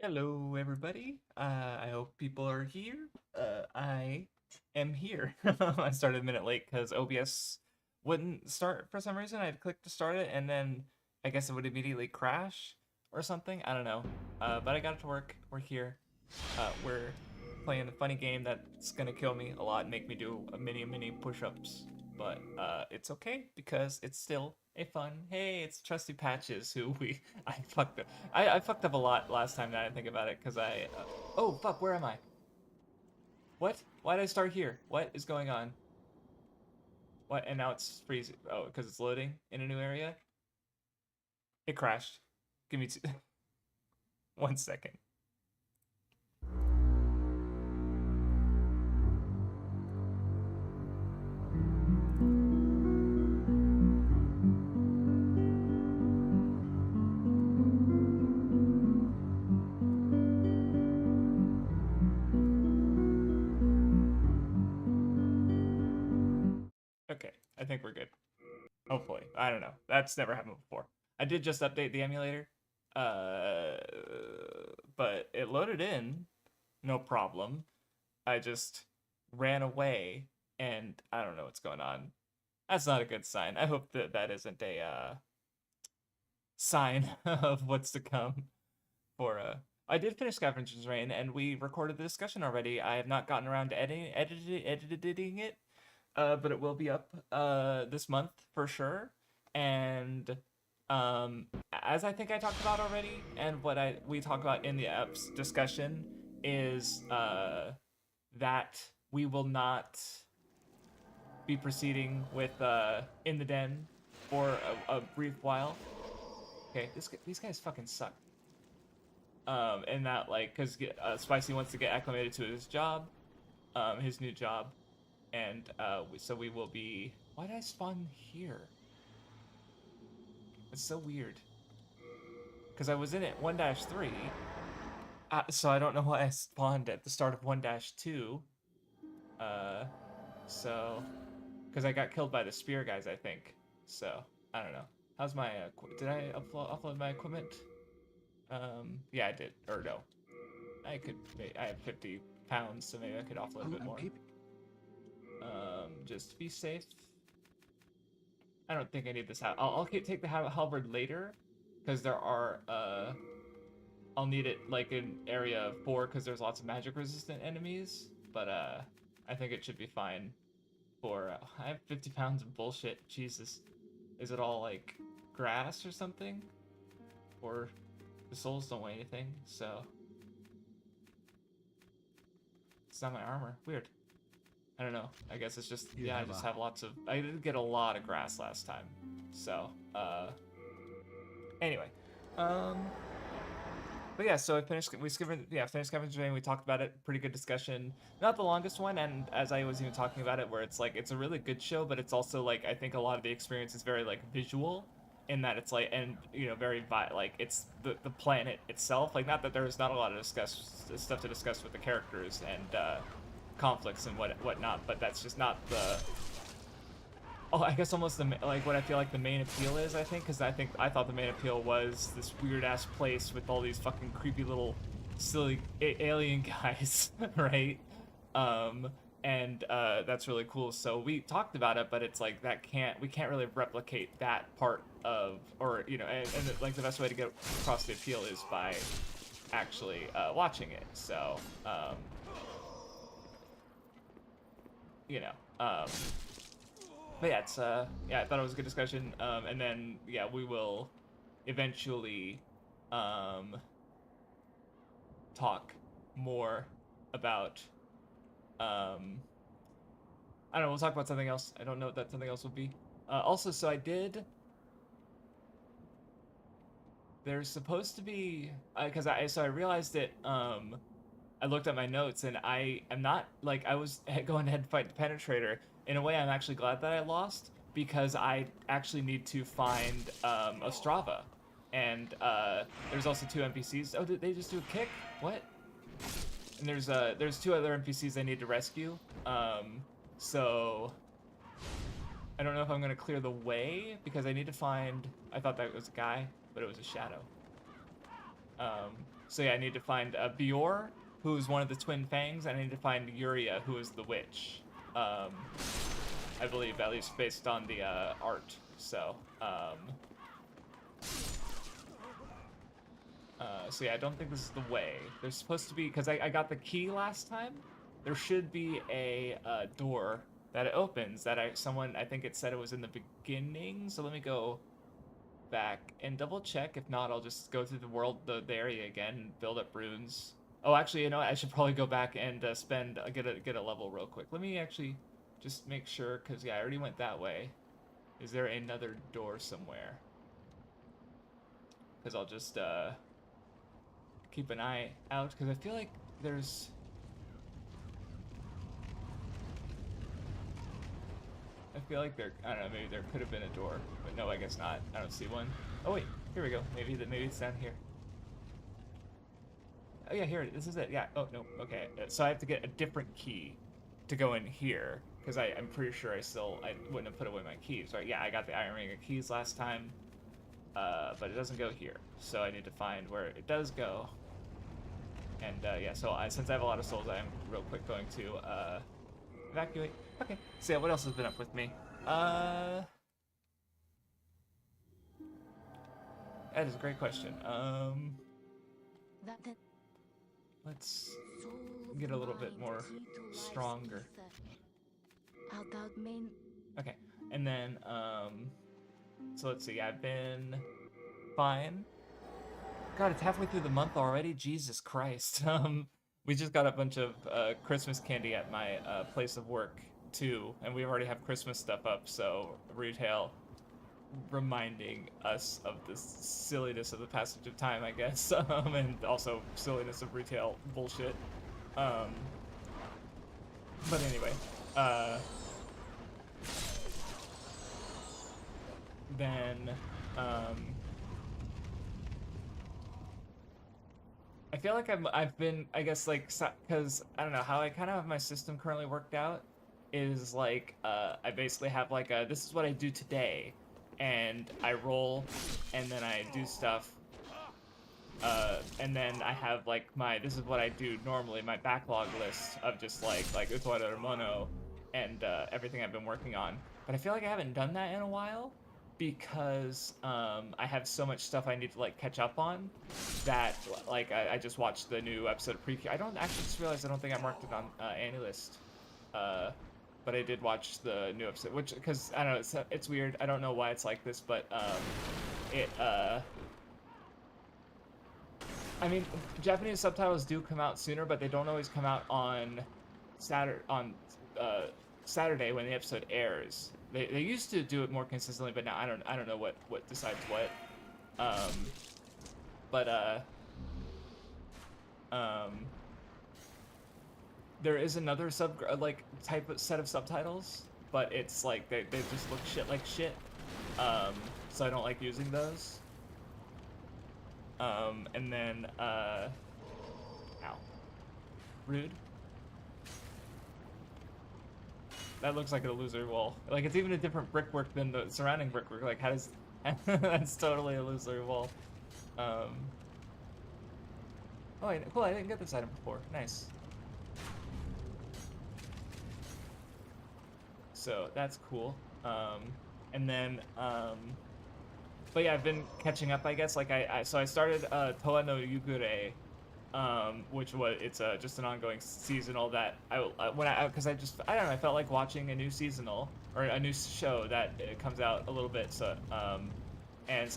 Hello, everybody. I hope people are here. I am here. I started a minute late because OBS wouldn't start for some reason. I had clicked to start it, and then I guess it would immediately crash or something. I don't know. But I got it to work. We're here. We're playing the funny game that's gonna kill me a lot and make me do a mini push-ups. But it's okay because it's still a fun. Hey, it's Trusty Patches who I fucked up. I fucked up a lot last time that I think about it because oh fuck, where am I? What? Why did I start here? What is going on? What? And now it's freezing. Oh, because it's loading in a new area. It crashed. Give me 1 second. Okay, I think we're good. Hopefully. I don't know. That's never happened before. I did just update the emulator. Uh, but it loaded in, no problem. I just ran away and I don't know what's going on. That's not a good sign. I hope that that isn't a sign of what's to come for I did finish Scavenger's Reign and we recorded the discussion already. I have not gotten around to editing it, but it will be up this month for sure. And as I think I talked about already, and what we talked about in the apps discussion is that we will not be proceeding with in the den for a brief while. Okay, these guys fucking suck. And that like because Spicy wants to get acclimated to his job, his new job, and so we will be. Why did I spawn here? It's so weird. Because I was in it 1-3, so I don't know why I spawned at the start of 1-2. Uh, so because I got killed by the spear guys, I think. So I don't know. How's my? Did I upload my equipment? Yeah, I did. Or no, I could. I have 50 pounds, so maybe I could offload a bit more. Just to be safe. I don't think I need this. I'll take the halberd later, because there are I'll need it like in area 4 because there's lots of magic resistant enemies. But I think it should be fine. For I have 50 pounds of bullshit. Jesus, is it all like grass or something? Or the souls don't weigh anything, so it's not my armor. Weird. I don't know. I guess it's just yeah. I just have lots of. I did get a lot of grass last time, so anyway, but yeah. So I finished. We finished Scavenger's Reign. We talked about it. Pretty good discussion. Not the longest one, and as I was even talking about it, where it's like it's a really good show, but it's also like I think a lot of the experience is very like visual, in that it's like and very like it's the planet itself. Like not that there's not a lot of stuff to discuss with the characters and conflicts and whatnot, but that's just not the. Oh, I guess almost the like what I feel like the main appeal is. I think because I thought the main appeal was this weird ass place with all these fucking creepy little silly alien guys, right? Um, and that's really cool. So we talked about it, but it's like we can't really replicate that part of and like the best way to get across the appeal is by actually watching it. So you know. But yeah, it's yeah, I thought it was a good discussion. And then yeah, we will eventually talk more about I don't know, we'll talk about something else. I don't know what that something else will be. Also, so there's supposed to be because I realized that I looked at my notes and I am not like I was going ahead and fight the penetrator. In a way, I'm actually glad that I lost because I actually need to find Ostrava, and there's also 2 NPCs. Oh, did they just do a kick? What? And there's 2 other NPCs I need to rescue. So I don't know if I'm gonna clear the way because I need to find. I thought that was a guy, but it was a shadow. So yeah, I need to find Bior, who is one of the twin fangs, and I need to find Yuria, who is the witch. I believe, at least based on the art. So, so yeah, I don't think this is the way. There's supposed to be, because I got the key last time. There should be a door that it opens that someone, I think it said it was in the beginning. So let me go back and double check. If not, I'll just go through the area again and build up runes. Oh, actually, you know what? I should probably go back and get a level real quick. Let me actually just make sure, because yeah, I already went that way. Is there another door somewhere? Because I'll just keep an eye out, because I feel like there's... I feel like there, I don't know, maybe there could have been a door, but no, I guess not. I don't see one. Oh wait, here we go. Maybe it's down here. Oh yeah, here, this is it. Yeah, oh no, okay. So I have to get a different key to go in here, because I'm pretty sure I wouldn't have put away my keys, right? Yeah, I got the Iron Ring of Keys last time, but it doesn't go here. So I need to find where it does go. And yeah, so since I have a lot of souls, I am real quick going to evacuate. Okay, so yeah, what else has been up with me? That is a great question. Let's get a little bit more stronger. Okay, and then, so let's see, I've been fine. God, it's halfway through the month already? Jesus Christ. We just got a bunch of Christmas candy at my place of work, too, and we already have Christmas stuff up, so retail reminding us of the silliness of the passage of time, I guess, and also silliness of retail bullshit. But anyway, then, I feel like I've been, I guess, like, because I don't know how I kind of have my system currently worked out is like I basically have like this is what I do today, and I roll, and then I do stuff, and then I have like this is what I do normally, my backlog list of just like Utoido Mono and everything I've been working on. But I feel like I haven't done that in a while, because I have so much stuff I need to like catch up on that like I just watched the new episode of Preview. I don't actually just realized I don't think I marked it on AnyList, but I did watch the new episode, which because I don't know, it's weird. I don't know why it's like this, but I mean, Japanese subtitles do come out sooner, but they don't always come out on Saturday when the episode airs. They used to do it more consistently, but now I don't know what decides what. There is another type of set of subtitles, but it's like they just look like shit. So I don't like using those. And then ow, rude. That looks like a loser wall. Like, it's even a different brickwork than the surrounding brickwork. Like, how does... That's totally a loser wall. Oh, cool, I didn't get this item before. Nice. So, that's cool. And then, but yeah, I've been catching up, I guess. Like, so I started Toa no Yugure, which it's just an ongoing seasonal that because I don't know, I felt like watching a new seasonal or a new show that it comes out a little bit, so and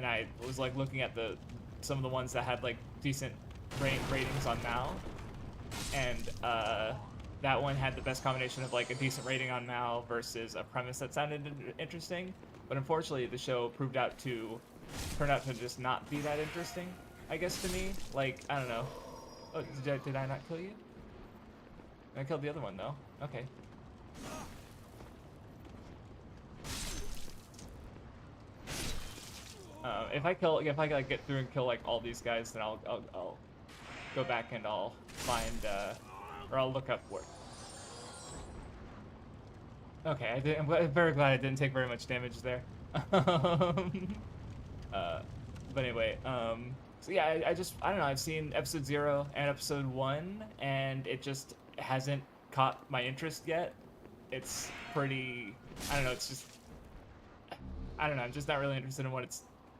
I was like looking at some of the ones that had like decent ratings on Mal, and that one had the best combination of like a decent rating on Mal versus a premise that sounded interesting, but unfortunately the show turned out to just not be that interesting, I guess, to me. Like, I don't know. Oh, did I not kill you? I killed the other one, though. Okay. If I like get through and kill like all these guys, then I'll go back and I'll find or I'll look up where. Okay, I'm very glad I didn't take very much damage there. But But anyway, so yeah, I don't know. I've seen episode 0 and episode 1, and it just hasn't caught my interest yet. It's pretty. I don't know. It's just. I don't know. I'm just not really interested in what it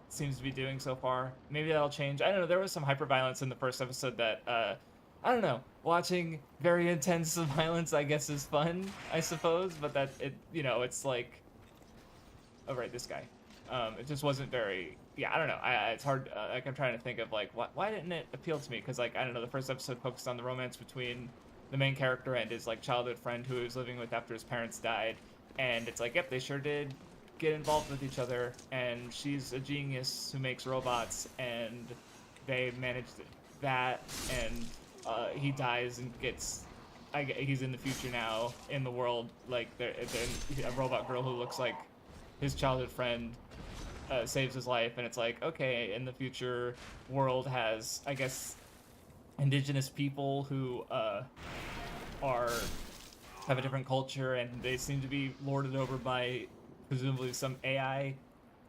seems to be doing so far. Maybe that'll change. I don't know. There was some hyperviolence in the first episode that. I don't know. Watching very intense violence, I guess, is fun. I suppose, but that it. It's like. Oh right, this guy. It just wasn't very. Yeah, I don't know. It's hard. Like I'm trying to think of like why didn't it appeal to me? Because like I don't know. The first episode focused on the romance between the main character and his like childhood friend who he was living with after his parents died, and it's like yep, they sure did get involved with each other, and she's a genius who makes robots, and they managed that, and he dies and gets. He's in the future now in the world like a robot girl who looks like his childhood friend saves his life, and it's like okay, in the future world has I guess indigenous people who have a different culture, and they seem to be lorded over by presumably some AI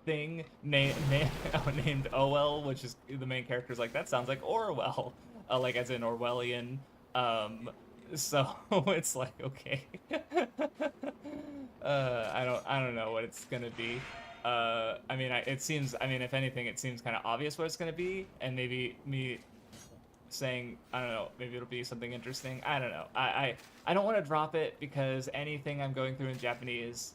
thing named OL, which is the main character's like that sounds like Orwell, like as in Orwellian. So it's like okay, I don't know what it's gonna be. I mean, it seems. I mean, if anything, it seems kind of obvious what it's gonna be, and maybe me saying I don't know, maybe it'll be something interesting. I don't know. I don't want to drop it because anything I'm going through in Japanese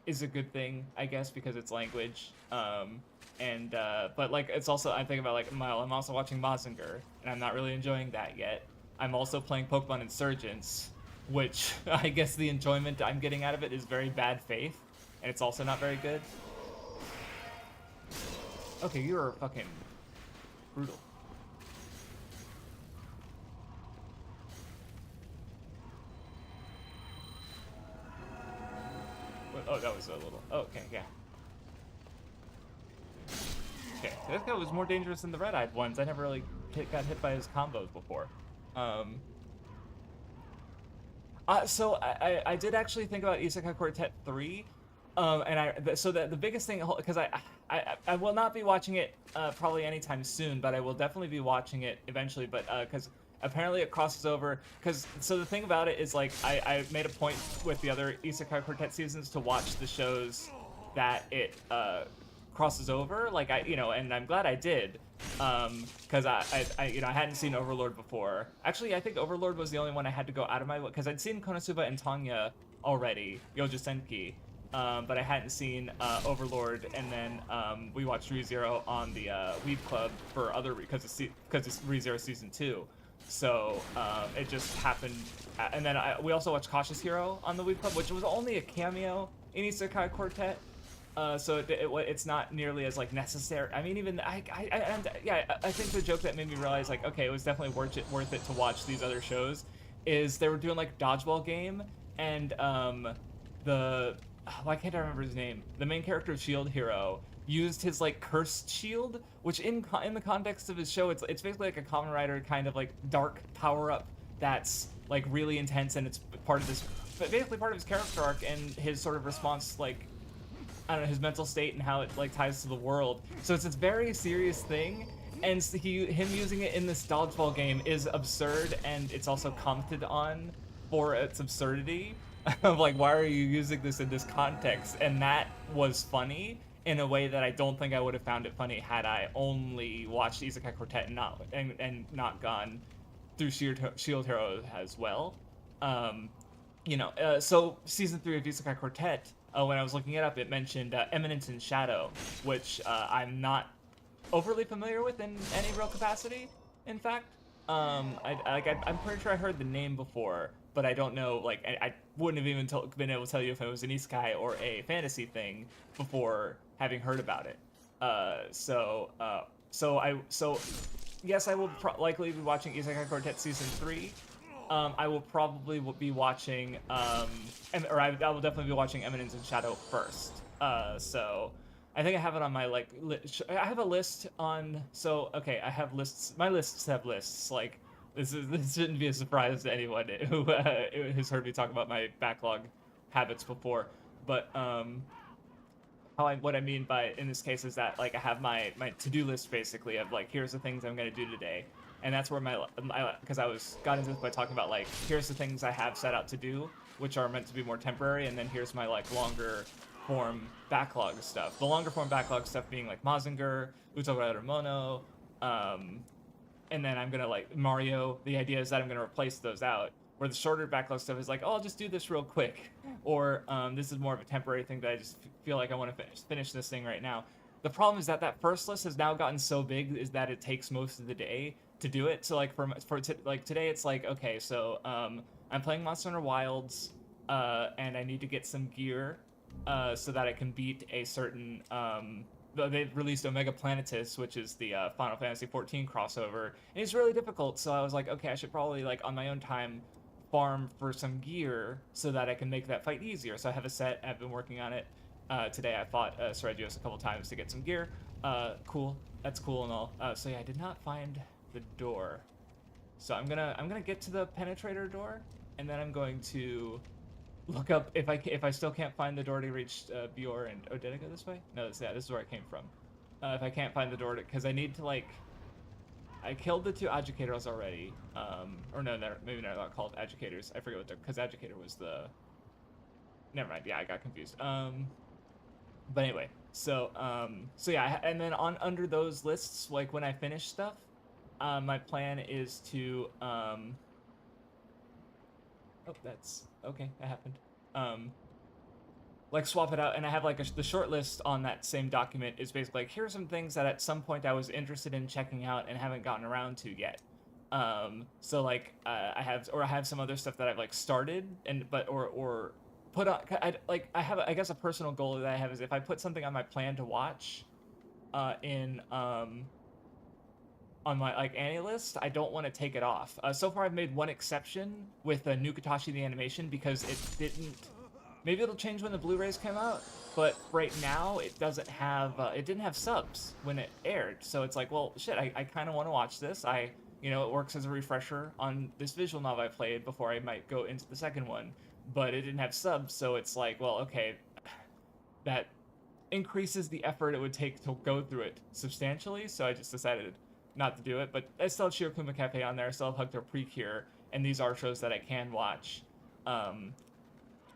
is a good thing, I guess, because it's language. But like it's also I'm thinking about like I'm also watching Mazinger, and I'm not really enjoying that yet. I'm also playing Pokemon Insurgents, which I guess the enjoyment I'm getting out of it is very bad faith, and it's also not very good. Okay, you're fucking brutal. Oh, that was a little. Oh, okay, yeah. Okay, this guy was more dangerous than the red-eyed ones. I never really got hit by his combos before. So I did actually think about Isekai Quartet 3, so the biggest thing, because I will not be watching it probably anytime soon, but I will definitely be watching it eventually. But because apparently it crosses over. So the thing about it is like I made a point with the other Isekai Quartet seasons to watch the shows that it crosses over. Like and I'm glad I did. Because I hadn't seen Overlord before. Actually, I think Overlord was the only one I had to go out of my way, because I'd seen Konosuba and Tanya already, Yojo Senki, but I hadn't seen Overlord, and then we watched ReZero on the Weeb Club for other because it's ReZero season 2. So it just happened, and then we also watched Cautious Hero on the Weeb Club, which was only a cameo in Isekai Quartet. So it's not nearly as like necessary. I mean, even I think the joke that made me realize like okay, it was definitely worth it to watch these other shows, is they were doing like dodgeball game, and why can't I remember his name? The main character of Shield Hero used his like cursed shield, which in the context of his show, it's basically like a Kamen Rider kind of like dark power up that's like really intense, and it's basically part of his character arc and his sort of response like. I don't know, his mental state and how it like ties to the world. So it's a very serious thing, and him using it in this dodgeball game is absurd, and it's also commented on for its absurdity of like, why are you using this in this context? And that was funny in a way that I don't think I would have found it funny had I only watched Isekai Quartet and not gone through Shield Hero as well. So season 3 of Isekai Quartet. When I was looking it up, it mentioned Eminence in Shadow, which I'm not overly familiar with in any real capacity. In fact, I'm pretty sure I heard the name before, but I don't know. Like, I wouldn't have even been able to tell you if it was an isekai or a fantasy thing before having heard about it. So yes, I will likely be watching Isekai Quartet season 3. I will probably be watching, I will definitely be watching Eminence in Shadow first. So I think I have it on my like. I have a list on. So okay, I have lists. My lists have lists. Like this shouldn't be a surprise to anyone who has heard me talk about my backlog habits before. But what I mean by in this case is that like I have my to-do list basically of like here's the things I'm gonna do today, and that's where my because I was got into this by talking about like here's the things I have set out to do, which are meant to be more temporary, and then here's my like longer form backlog stuff. The longer form backlog stuff being like Mazinger, Utagawa Mono, um, and then I'm gonna like Mario. The idea is that I'm gonna replace those out. Where the shorter backlog stuff is like, oh, I'll just do this real quick, or this is more of a temporary thing that I just feel like I want to finish this thing right now. The problem is that that first list has now gotten so big is that it takes most of the day to do it. So like like today, it's like okay, so I'm playing Monster Hunter Wilds, and I need to get some gear, so that I can beat a certain they've released Omega Planetus, which is the Final Fantasy XIV crossover, and it's really difficult. So I was like, okay, I should probably like on my own time farm for some gear so that I can make that fight easier. So I have a set. I've been working on it. Today I fought Sergios a couple times to get some gear. Cool. That's cool and all. So yeah, I did not find the door. So I'm gonna get to the penetrator door, and then I'm going to look up if I still can't find the door to reach Bior and did I go this way? No, this is where I came from. If I can't find the door because I need to like I killed the two educators already. Or no, maybe they're not called educators. I forget what they're because educator was the. Never mind. Yeah, I got confused. But anyway, so yeah, and then on under those lists, like when I finish stuff, my plan is to Oh, that's okay. That happened. Like swap it out, and I have like the short list on that same document is basically like here's some things that at some point I was interested in checking out and haven't gotten around to yet. So like I have some other stuff that I've like started or put on. I have I guess a personal goal that I have is if I put something on my plan to watch, in on my like Annie list, I don't want to take it off. So far, I've made one exception with Nukatashi the animation because it didn't. Maybe it'll change when the Blu-rays come out, but right now it doesn't have. It didn't have subs when it aired, so it's like, well, shit. I kind of want to watch this. It works as a refresher on this visual novel I played before I might go into the second one, but it didn't have subs, so it's like, well, okay, that increases the effort it would take to go through it substantially. So I just decided not to do it, but I still have Shirokuma Cafe on there. I still have Hug Their Precure, and these are shows that I can watch.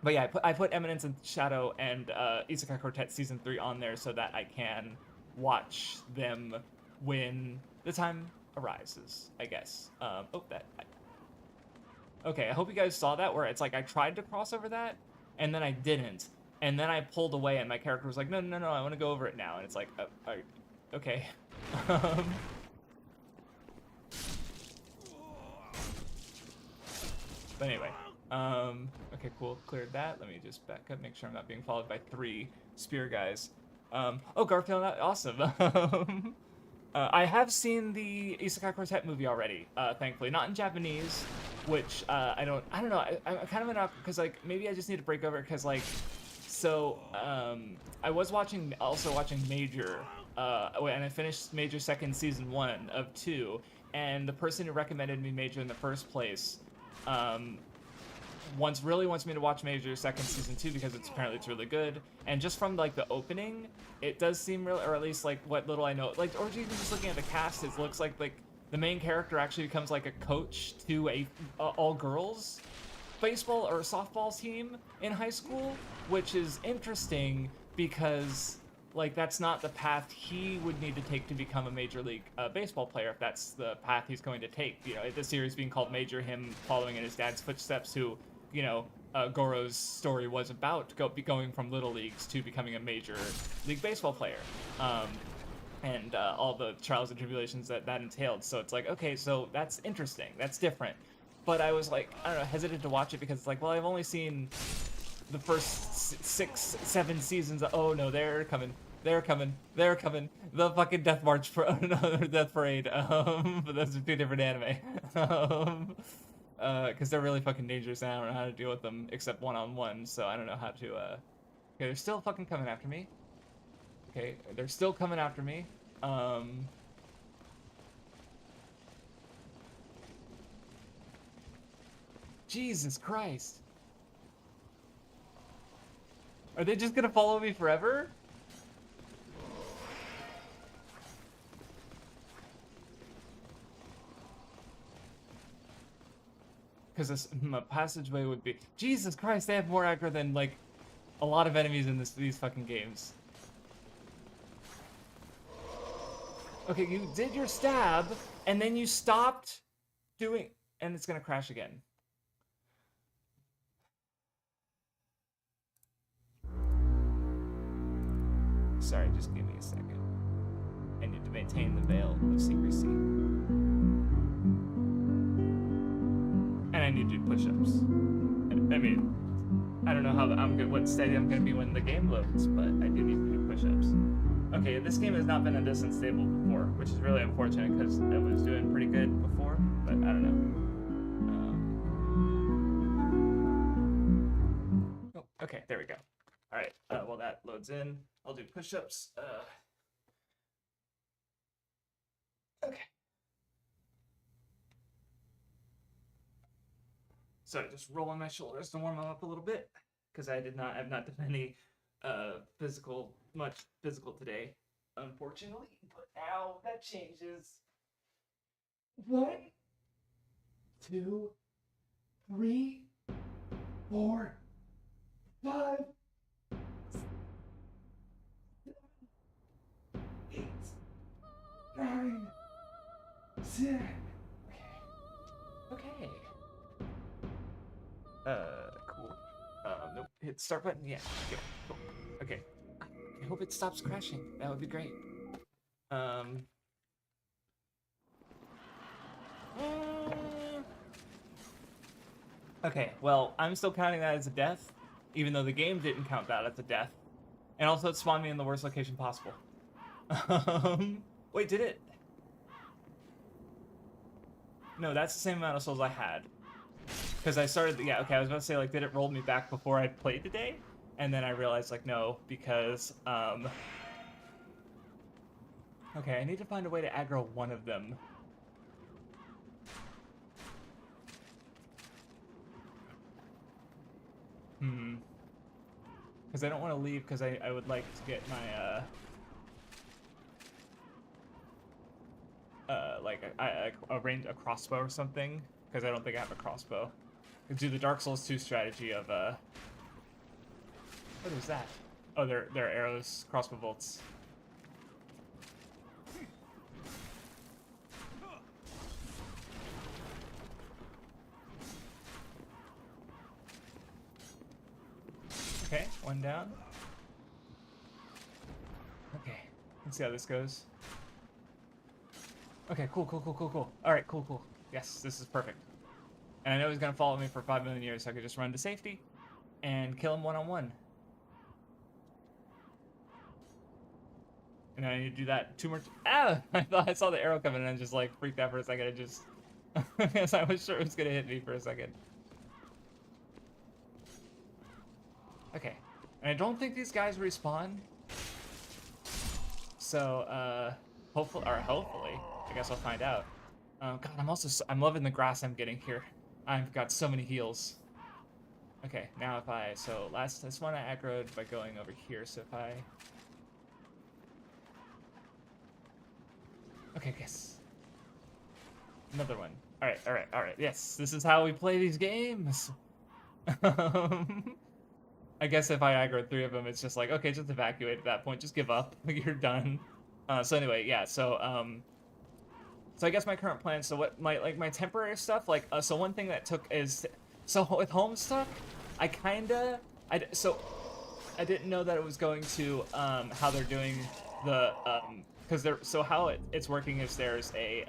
But yeah, I put Eminence and Shadow and Isekai Quartet Season 3 on there so that I can watch them when the time arises, I guess. Okay, I hope you guys saw that, where it's like I tried to cross over that, and then I didn't. And then I pulled away, and my character was like, no, I want to go over it now. And it's like, okay. But anyway, okay, cool, cleared that. Let me just back up, make sure I'm not being followed by 3 spear guys. Oh, Garfield, awesome. I have seen the Isekai Quartet movie already, thankfully. Not in Japanese, which, I don't know, I'm kind of an because, like, maybe I just need to break over, because, like, so, I was also watching Major, and I finished Major second season 1 of 2, and the person who recommended me Major in the first place, really wants me to watch Major second season 2 because apparently it's really good. And just from like the opening, it does seem real, or at least like what little I know, like, or even just looking at the cast, it looks like the main character actually becomes like a coach to a all girls baseball or softball team in high school, which is interesting because like that's not the path he would need to take to become a major league baseball player. If that's the path he's going to take, the series being called Major, him following in his dad's footsteps, who, Goro's story was about going from little leagues to becoming a major league baseball player, and all the trials and tribulations that entailed. So it's like, okay, so that's interesting, that's different. But I was like, I don't know, hesitant to watch it because it's like, well, I've only seen the first 6, 7 seasons. Oh no, they're coming. The fucking Death March, Death Parade. But those are 2 different anime. Because they're really fucking dangerous, and I don't know how to deal with them except one-on-one. So I don't know how to. Okay, they're still fucking coming after me. Okay, they're still coming after me. Jesus Christ. Are they just gonna follow me forever? because a passageway would be... Jesus Christ, they have more aggro than, like, a lot of enemies in these fucking games. Okay, you did your stab, and then you stopped doing... And it's gonna crash again. Sorry, just give me a second. I need to maintain the veil of secrecy. And I need to do push-ups. I mean, I don't know how I'm good, what state I'm gonna be when the game loads, but I do need to do push-ups. Okay, this game has not been in this unstable before, which is really unfortunate because I was doing pretty good before, but I don't know. Oh, okay, there we go. All right, while that loads in, I'll do push-ups. Okay. So just rolling my shoulders to warm them up a little bit because I've not done any much physical today, unfortunately. But now that changes. 1, 2, 3, 4, 5, 8, 9, 10. Okay. Cool. Nope. Hit the start button. Yeah. Okay. Cool. Okay. I hope it stops crashing. That would be great. Okay. Well, I'm still counting that as a death, even though the game didn't count that as a death, and also it spawned me in the worst location possible. Wait, did it? No, that's the same amount of souls I had. Because I started, yeah, okay, I was about to say, like, did it roll me back before I played today? And then I realized, like, no, because, okay, I need to find a way to aggro one of them. Because I don't want to leave, because I would like to get my, like, a crossbow or something, because I don't think I have a crossbow. Do the Dark Souls 2 strategy of, what is that? Oh, they're arrows, crossbow bolts. Okay, one down. Okay, let's see how this goes. Okay, cool. Alright, cool. Yes, this is perfect. And I know he's gonna follow me for 5 million years, so I could just run to safety and kill him one-on-one. And I need to do that 2 more Ah! I thought I saw the arrow coming and I just like freaked out for a second. I just because I was sure it was gonna hit me for a second. Okay. And I don't think these guys respawn. So hopefully, I guess I'll find out. God, I'm loving the grass I'm getting here. I've got so many heals. Okay, now if I, this one I aggroed by going over here, so if I... Okay, yes. Another one. Alright, yes, this is how we play these games! I guess if I aggro 3 of them, it's just like, okay, just evacuate at that point, just give up, you're done. So anyway, yeah, so I guess my current plan, so what my temporary stuff, like, so one thing that took is, so with Homestuck, I didn't know that it was going to, how they're doing the, because how it's working is there's a,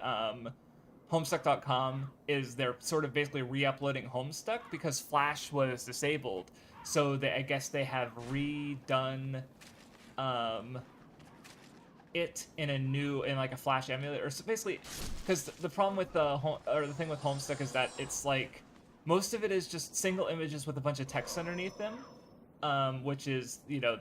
Homestuck.com is they're sort of basically re-uploading Homestuck because Flash was disabled, so I guess they have redone, it in like a Flash emulator, so basically, because the problem with the thing with Homestuck is that it's like most of it is just single images with a bunch of text underneath them, which is, you know,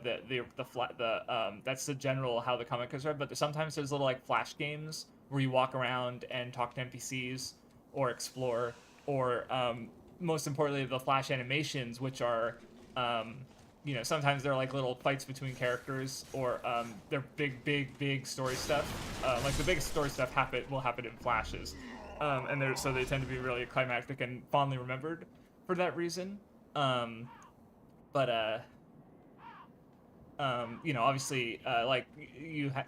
that's the general how the comic is read. But sometimes there's little like Flash games where you walk around and talk to NPCs or explore, or most importantly the Flash animations, which are you know, sometimes they're like little fights between characters, or they're big story stuff. Like the biggest story stuff will happen in flashes, and so they tend to be really climactic and fondly remembered for that reason. Um, but you know, obviously, like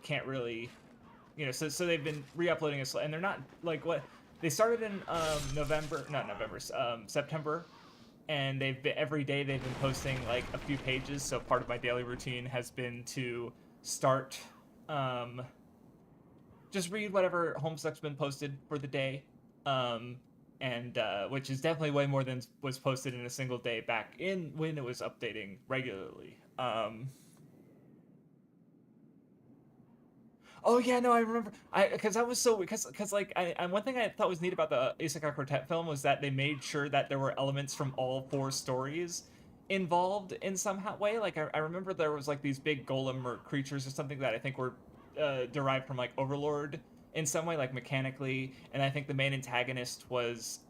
can't really, you know, so they've been re-uploading it, and they're not like what they started in not November, September, and they've been every day they've been posting like a few pages. So part of my daily routine has been to start, um, just read whatever Homestuck's been posted for the day, um, and which is definitely way more than was posted in a single day back in when it was updating regularly. Oh yeah, no, I remember. I because I was so because like one thing I thought was neat about the Isekai Quartet film was that they made sure that there were elements from all four stories involved in some way. Like I remember there was like these big golem or creatures or something that I think were derived from like Overlord in some way, like mechanically. And I think the main antagonist was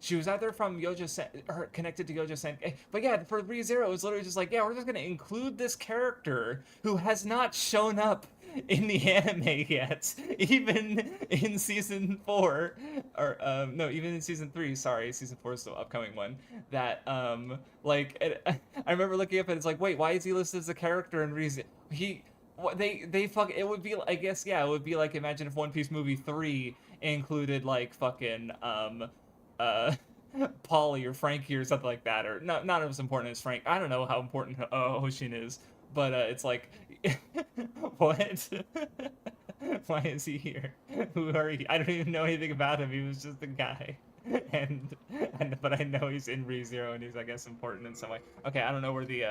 she was either from Yojo Sen or connected to Yojo Sen. But yeah, for ReZero, it was literally just like, yeah, we're just gonna include this character who has not shown up in the anime yet, even in season 4, or no, even in season 3. Sorry, season 4 is the upcoming one. That like I remember looking up and it's like, wait, why is he listed as a character in ReZero? He what they fuck it would be, I guess, yeah, it would be like, imagine if One Piece movie 3 included like fucking uh Polly or Frankie or something like that, or not as important as Frank. I don't know how important Hoshin is, but it's like, what? Why is he here? Who are you? I don't even know anything about him. He was just a guy, and but I know he's in ReZero and he's, I guess, important in some way. Okay, I don't know where the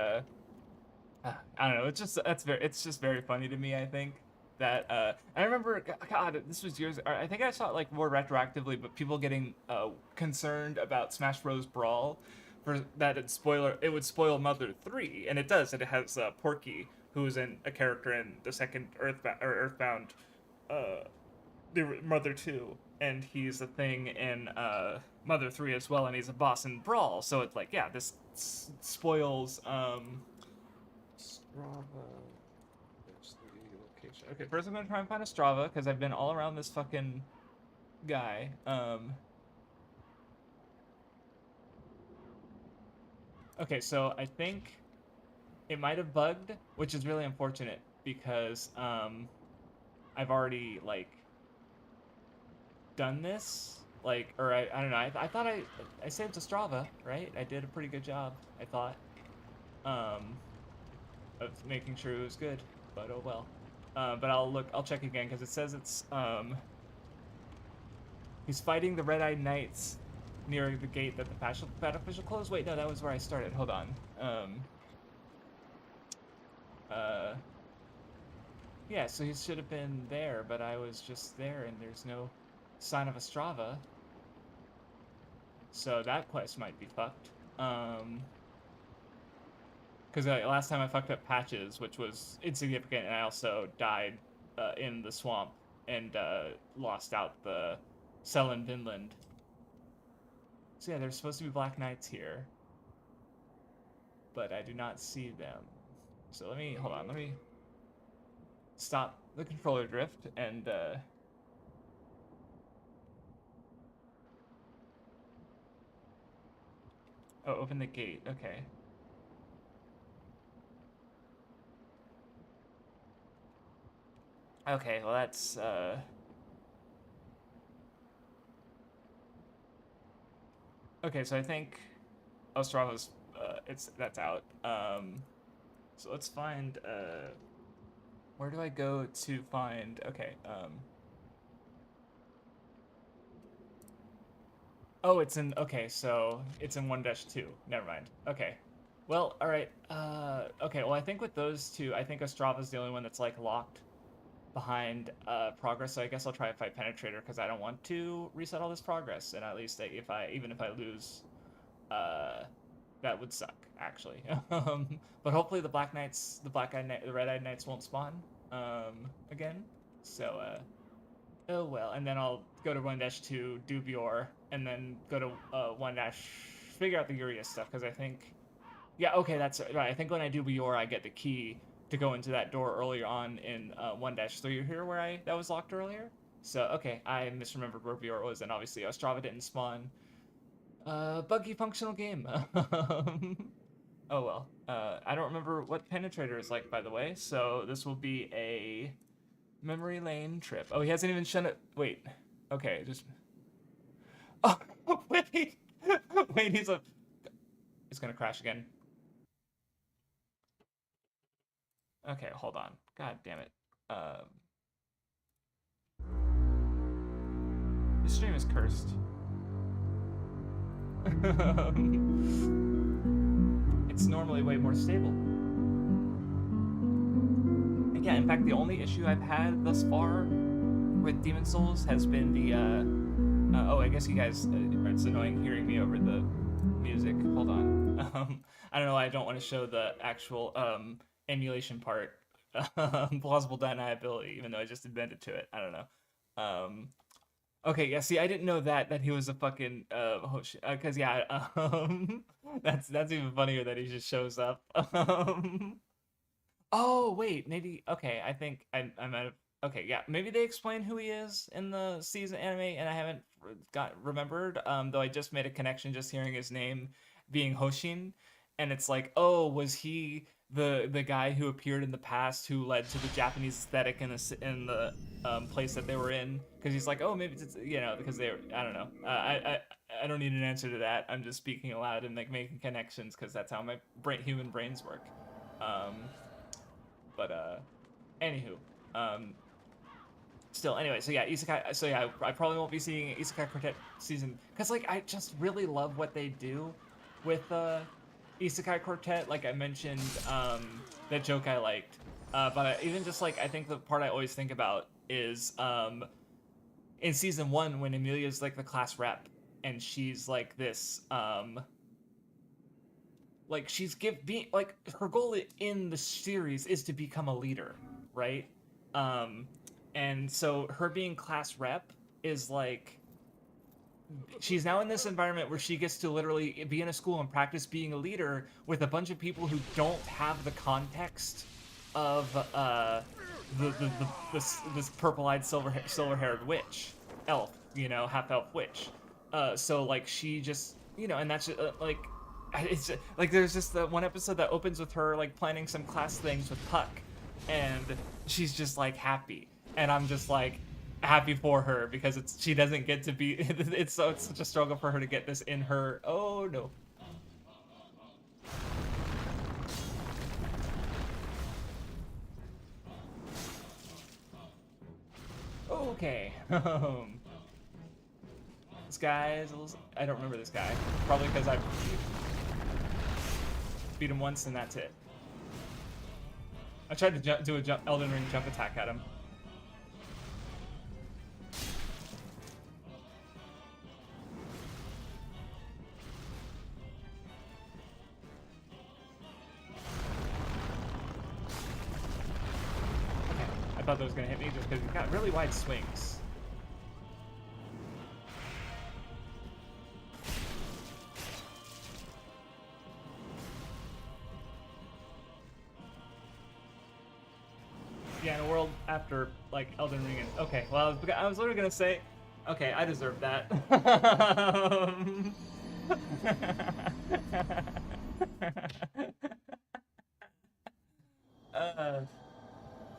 I don't know. It's just very funny to me. I think that I remember, God, this was years. I think I saw it like more retroactively, but people getting concerned about Smash Bros. Brawl for that it would spoil Mother 3, and it does. And it has Porky, who is a character in the second Earthbound, uh, the Mother 2, and he's a thing in Mother 3 as well, and he's a boss in Brawl. So it's like, yeah, this spoils Strava. There's the location. Okay, first I'm gonna try and find a Strava because I've been all around this fucking guy. Okay, so I think it might have bugged, which is really unfortunate because I've already like done this, like, or I don't know. I thought I saved to Strava, right? I did a pretty good job, I thought, um, of making sure it was good, but oh well. But I'll check again because it says it's he's fighting the Red-Eyed Knights near the gate that the battlefield closed. Wait, no, that was where I started. Hold on. Uh, yeah, so he should have been there, but I was just there, and there's no sign of a Strava. So that quest might be fucked. Because last time I fucked up Patches, which was insignificant, and I also died in the swamp and lost out the cell in Vinland. So yeah, there's supposed to be Black Knights here, but I do not see them. So hold on, let me stop the controller drift and oh, open the gate. Okay. Okay, well that's okay, so I think Ostrava's that's out. So let's find where do I go to find, okay, oh, it's in, okay, so it's in 1-2. Never mind. Okay. Well, all right. Okay, well I think with those two, I think Ostrava's the only one that's like locked behind progress, so I guess I'll try and fight Penetrator because I don't want to reset all this progress, and at least even if I lose, uh, that would suck actually. But hopefully the the Red-Eyed Knights won't spawn again. So oh well, and then I'll go to 1-2, do Bjor, and then go to 1 dash, figure out the Urias stuff because I think Yeah, okay, that's right. I think when I do Bior, I get the key to go into that door earlier on in 1-3 here where I that was locked earlier. So, okay, I misremembered where Bior was, and obviously Ostrava didn't spawn. Buggy functional game. Oh well. I don't remember what Penetrator is like, by the way, so this will be a memory lane trip. Oh, he hasn't even shown it. Wait. Okay, just. Oh, wait. Wait, he's a. It's gonna crash again. Okay, hold on. God damn it. This stream is cursed. It's normally way more stable. And yeah, in fact, the only issue I've had thus far with Demon Souls has been the oh, I guess you guys it's annoying hearing me over the music. Hold on. I don't know why I don't want to show the actual emulation part. Plausible deniability, even though I just invented to it. I don't know. Okay, yeah. See, I didn't know that he was a fucking cause yeah. That's even funnier that he just shows up. Oh wait, maybe okay. I think I might have. Okay, yeah, maybe they explain who he is in the season anime, and I haven't got remembered. Though I just made a connection just hearing his name being Hoshin, and it's like, oh, was he the guy who appeared in the past who led to the Japanese aesthetic in the place that they were in? Because he's like, oh, maybe it's because they were, I don't know. I don't need an answer to that. I'm just speaking aloud and like making connections because that's how my human brains work. Um, but anywho, um, still, anyway, so yeah, Isekai. So yeah, I probably won't be seeing Isekai Quartet season because like I just really love what they do with Isekai Quartet. Like I mentioned, that joke I liked, but even just like I think the part I always think about is in season 1 when Emilia's like the class rep and she's like this like she's like her goal in the series is to become a leader, right? Um, and so her being class rep is like she's now in this environment where she gets to literally be in a school and practice being a leader with a bunch of people who don't have the context of this purple-eyed silver-haired witch elf, half elf witch. So like she just and that's like it's like there's just the one episode that opens with her like planning some class things with Puck, and she's just like happy, and I'm just like happy for her because she doesn't get to be it's such a struggle for her to get this in her. Oh no. Okay. This guy is a little, I don't remember this guy, probably because I beat him once and that's it. I tried to do a Elden Ring jump attack at him. Okay, I thought that was gonna hit me just because he's got really wide swings. Yeah, in a world after like Elden Ring and okay, well I was literally gonna say, okay, I deserve that.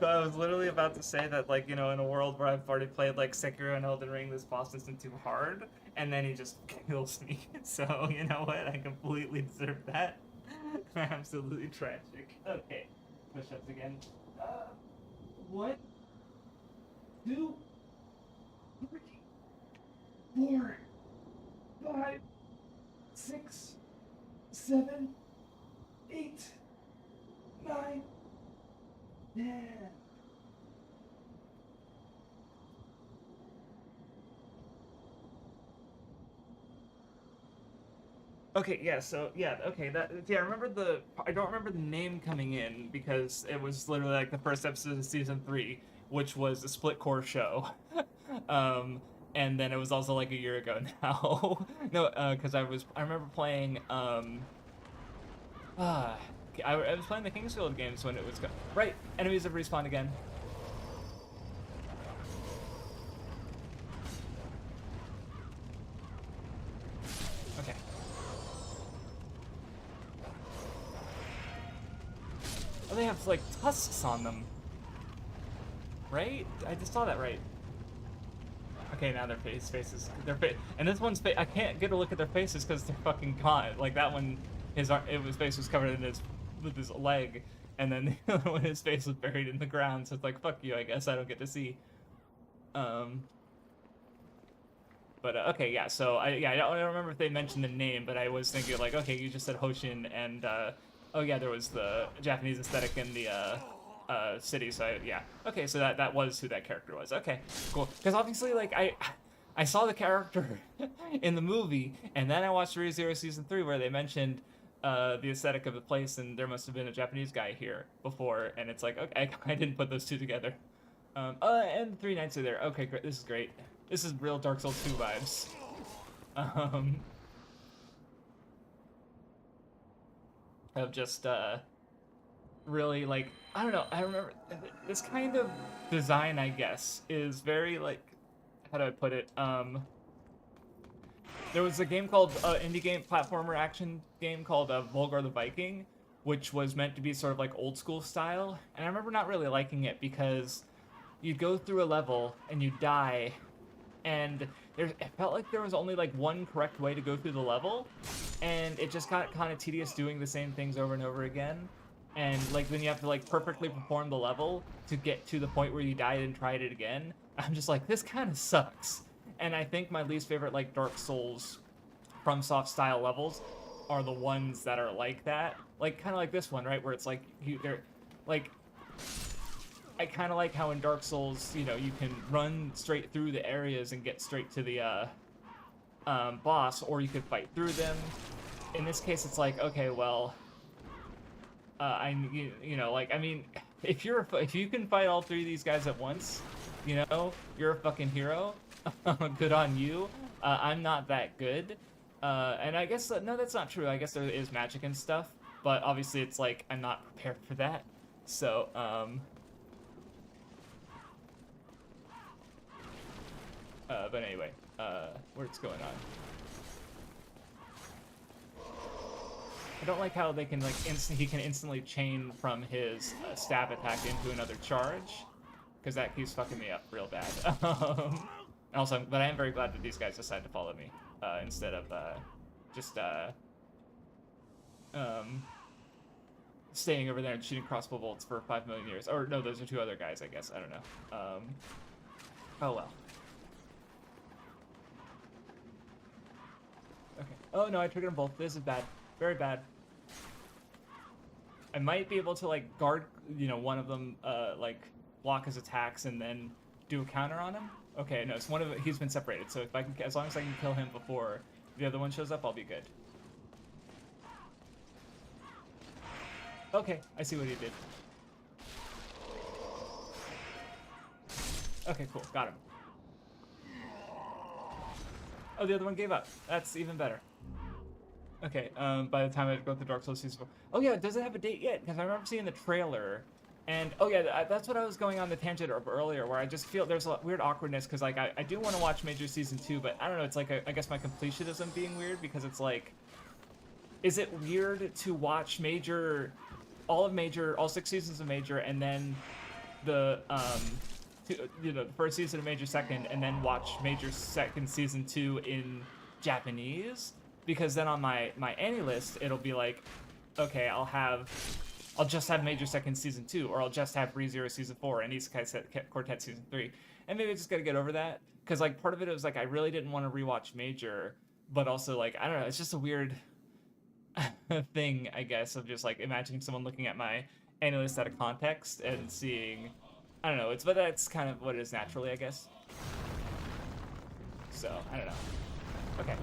So I was literally about to say that like in a world where I've already played like Sekiro and Elden Ring, this boss isn't too hard, and then he just kills me. So you know what? I completely deserve that. Absolutely tragic. Okay, push-ups again. 1, 2, 3, 4, 5, 6, 7, 8, 9, 10. Okay, yeah, so yeah, okay, I remember I don't remember the name coming in because it was literally like the first episode of season 3, which was a split core show. um and then it was also like a year ago now. No, because I remember playing Ah, I was playing the Kingsfield games when it was right. Enemies have respawned again. Okay. Oh, they have like tusks on them, right? I just saw that right. Okay, now their faces, and this one's face. I can't get a look at their faces because they're fucking gone. Like that one, his face was covered in his with his leg, and then the other one, his face was buried in the ground. So it's like, fuck you, I guess I don't get to see. Um, but okay, yeah. So I don't remember if they mentioned the name, but I was thinking like, okay, you just said Hoshin, and oh yeah, there was the Japanese aesthetic in the city. So yeah, okay, so that was who that character was. Okay, cool. Because obviously, like I saw the character in the movie, and then I watched ReZero Season 3 where they mentioned the aesthetic of the place, and there must have been a Japanese guy here before, and it's like, okay, I didn't put those two together. And the 3 Knights are there. Okay, great. This is great. This is real Dark Souls 2 vibes. Of just really like, I don't know. I remember this kind of design, I guess, is very like, how do I put it? There was a game called indie game platformer action game called Volgar the Viking, which was meant to be sort of like old school style, and I remember not really liking it because you'd go through a level and you'd die, and it felt like there was only like one correct way to go through the level, and it just got kind of tedious doing the same things over and over again. And like then you have to like perfectly perform the level to get to the point where you died and tried it again. I'm just like, this kind of sucks. And I think my least favorite like Dark Souls FromSoft style levels are the ones that are like that, like kind of like this one, right, where it's like they're like, I kind of like how in Dark Souls, you know, you can run straight through the areas and get straight to the boss, or you could fight through them. In this case, it's like, okay, well, you know, like, I mean, if you can fight all 3 of these guys at once, you know, you're a fucking hero. Good on you. I'm not that good. And I guess, no, that's not true. I guess there is magic and stuff, but obviously it's like, I'm not prepared for that. So, but anyway, what's going on? I don't like how they can like he can instantly chain from his stab attack into another charge, because that keeps fucking me up real bad. Also, but I am very glad that these guys decided to follow me instead of just staying over there and shooting crossbow bolts for 5 million years. Or no, those are 2 other guys, I guess. I don't know. Oh well. Okay. Oh no, I triggered them both. This is bad. Very bad. I might be able to like guard, you know, one of them, like block his attacks and then do a counter on him. Okay, no, it's one of he's been separated. So if I can, as long as I can kill him before the other one shows up, I'll be good. Okay, I see what he did. Okay, cool, got him. Oh, the other one gave up. That's even better. Okay, by the time I go through Dark Souls Season 4. Oh yeah, does it have a date yet? Because I remember seeing the trailer, and oh yeah, that's what I was going on the tangent of earlier, where I just feel there's a weird awkwardness, because like I do want to watch Major Season 2, but I don't know, it's like I guess my completionism being weird, because it's like, is it weird to watch Major, all 6 seasons of Major, and then the, you know, the first season of Major second, and then watch Major second Season 2 in Japanese? Because then on my Annie list, it'll be like, okay, I'll just have Major Second Season 2, or I'll just have ReZero Season 4 and Isekai Quartet Season 3. And maybe I just gotta get over that. Because, like, part of it was, like, I really didn't want to rewatch Major, but also, like, I don't know, it's just a weird thing, I guess, of just, like, imagining someone looking at my Annie list out of context and seeing, I don't know, but that's kind of what it is naturally, I guess. So, I don't know. Okay.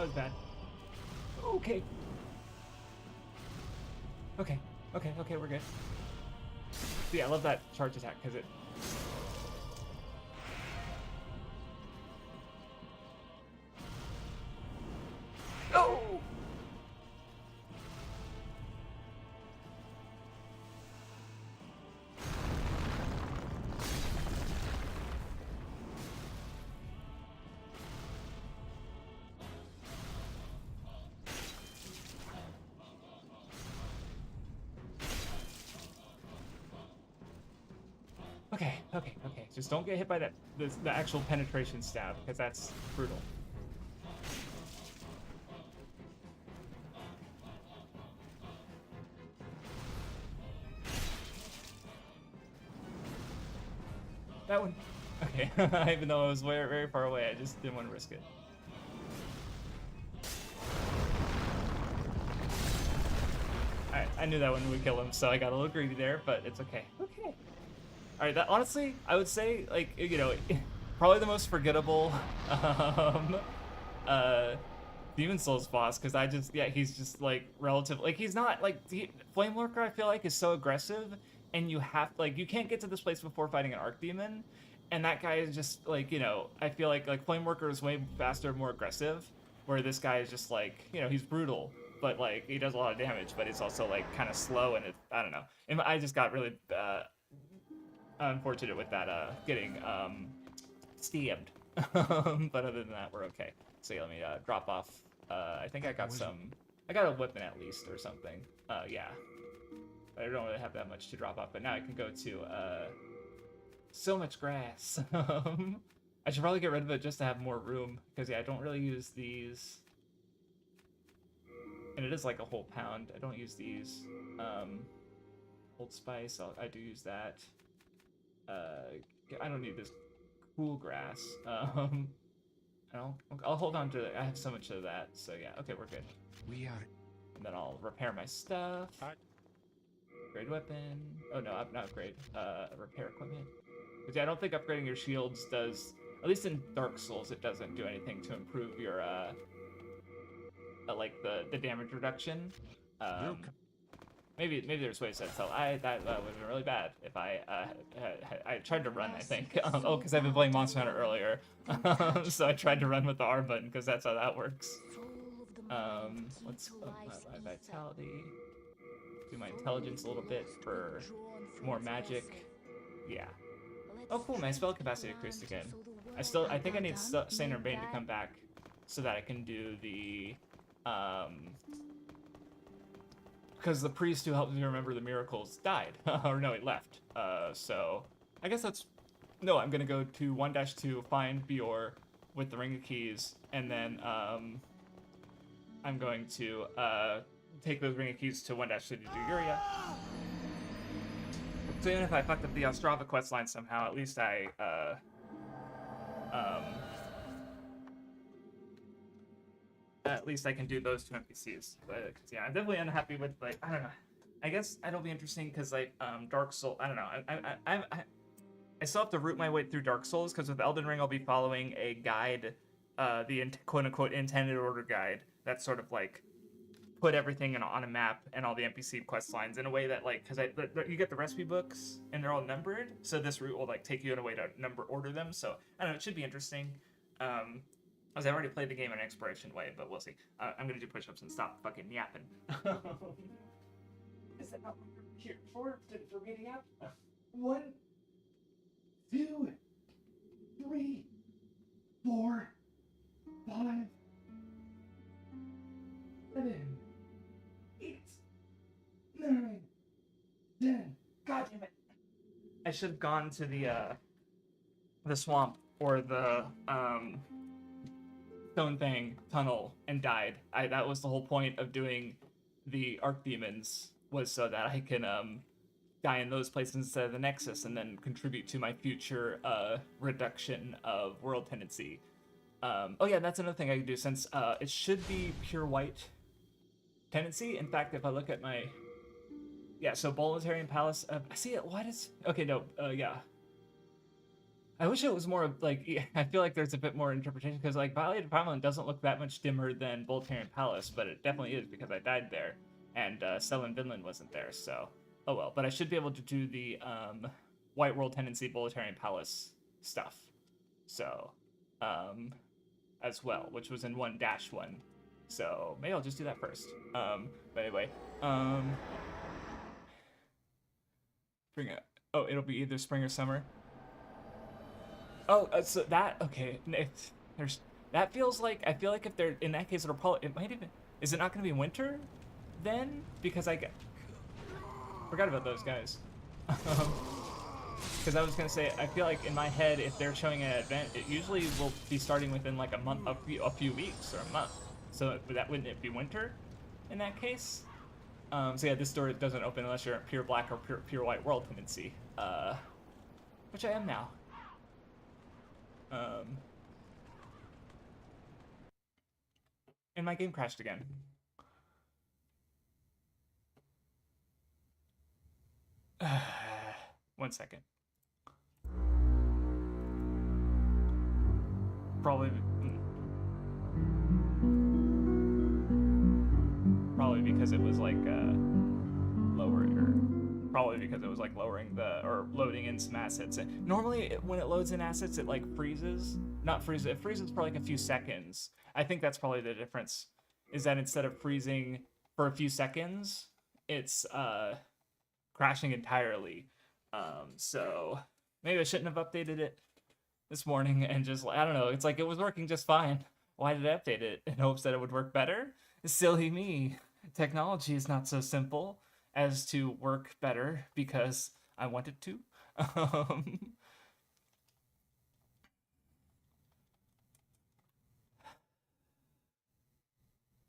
was bad. Okay. Okay. Okay. Okay. We're good. Yeah, I love that charge attack because it. Oh. Okay, okay, okay. Just don't get hit by the actual penetration stab, because that's brutal. That one. Okay, even though I was very, very far away, I just didn't want to risk it. Alright, I knew that one would kill him, so I got a little greedy there, but it's okay. Okay. Alright, that honestly, I would say, like, you know, probably the most forgettable Demon Souls boss, because yeah, he's just, like, relative, like, he's not, like, Flame Lurker, I feel like, is so aggressive, and you have, like, you can't get to this place before fighting an Archdemon, and that guy is just, like, you know, I feel like Flame Lurker is way faster, more aggressive, where this guy is just, like, you know, he's brutal, but, like, he does a lot of damage, but it's also, like, kind of slow, and I don't know, and I just got really, unfortunate with that, getting, stabbed, but other than that, we're okay. So yeah, let me, drop off. I think I got I got a weapon at least or something. Yeah. I don't really have that much to drop off, but now I can go to, so much grass. I should probably get rid of it just to have more room, because yeah, I don't really use these. And it is like a whole pound. I don't use these. Old Spice, I do use that. I don't need this cool grass. I'll hold on to it. I have so much of that, so yeah. Okay, we're good. We are. And then I'll repair my stuff. Upgrade weapon. Oh no, not upgrade. Repair equipment. But yeah, I don't think upgrading your shields does. At least in Dark Souls, it doesn't do anything to improve your like the damage reduction. Maybe there's ways to tell. That would have been really bad if I tried to run. I think. Oh, because I've been playing Monster Hunter earlier, so I tried to run with the R button because that's how that works. Let's my vitality. Do my intelligence a little bit for more magic. Yeah. Oh, cool. My spell capacity increased again. I think I need Saner Bane to come back so that I can do the because the priest who helped me remember the miracles died. Or no, he left. So I guess that's... No, I'm gonna go to 1-2, find Bior with the Ring of Keys, and then I'm going to take those Ring of Keys to 1-2 to do Yuria. So even if I fucked up the Ostrava questline somehow, at least I at least I can do those two NPCs. But yeah, I'm definitely unhappy with, like, I don't know. I guess it'll be interesting because, like, Dark Souls. I don't know. I still have to root my way through Dark Souls because with Elden Ring I'll be following a guide, the quote unquote intended order guide that sort of like put everything on a map and all the NPC quest lines in a way that, like, because you get the recipe books and they're all numbered, so this route will like take you in a way to order them. So I don't know. It should be interesting. As I already played the game in an exploration way, but we'll see. I'm gonna do push-ups and stop fucking yapping. Is that not here for me to yap? 1, 2, 3, 4, 5, 7, 8, 9, 10. God damn it! I should have gone to the swamp or the Stone Thing tunnel and died. That was the whole point of doing the Archdemons, was so that I can die in those places instead of the Nexus and then contribute to my future reduction of world tendency. Oh yeah, that's another thing I can do since it should be pure white tendency. In fact, if I look at my... Yeah, so Bolitarian Palace... I see it, why does... Okay, no, yeah. I wish it was more of like I feel like there's a bit more interpretation because like Violated Primal doesn't look that much dimmer than Boltarian Palace, but it definitely is because I died there, and Sellen Vinland wasn't there, so oh well. But I should be able to do the White World Tendency Boltarian Palace stuff, so um, as well, which was in 1-1. So maybe I'll just do that first. But anyway, bring it. Oh, it'll be either spring or summer. Oh, so that okay. There's that feels like I feel like if they're in that case it'll probably it might even is it not going to be winter then because forgot about those guys. Because I was gonna say I feel like in my head if they're showing an event it usually will be starting within like a month a few weeks or a month. So that wouldn't it be winter in that case? So yeah, this door doesn't open unless you're a pure black or pure white world tendency, which I am now. Um, and my game crashed again. One second. Probably, probably because it was like lowering, or probably because it was like lowering the or loading in some assets. And normally, when it loads in assets, it like freezes. Not freezes. It freezes for like a few seconds. I think that's probably the difference. Is that instead of freezing for a few seconds, it's crashing entirely. So maybe I shouldn't have updated it this morning and just I don't know. It's like it was working just fine. Why did I update it in hopes that it would work better? Silly me. Technology is not so simple as to work better because I want it to. Um,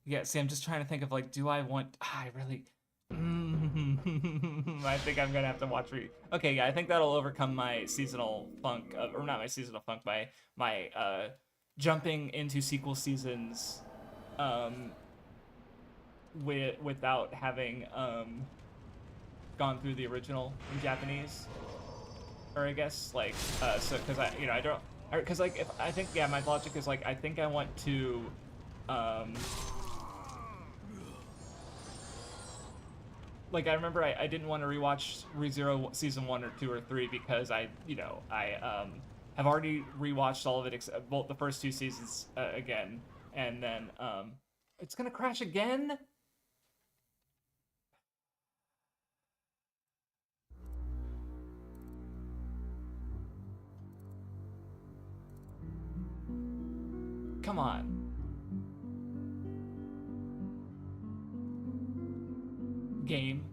yeah, see, I'm just trying to think of like, do I want? I really. I think I'm gonna have to watch. Okay, yeah, I think that'll overcome my seasonal funk, or not my seasonal funk, my jumping into sequel seasons, um, without having gone through the original in Japanese, or I guess like so because I don't because like if I think yeah my logic is like I think I want to um like I remember I didn't want to rewatch ReZero season 1 or 2 or 3 because I have already rewatched all of it except both the first 2 seasons again, and then it's gonna crash again. Come on, game.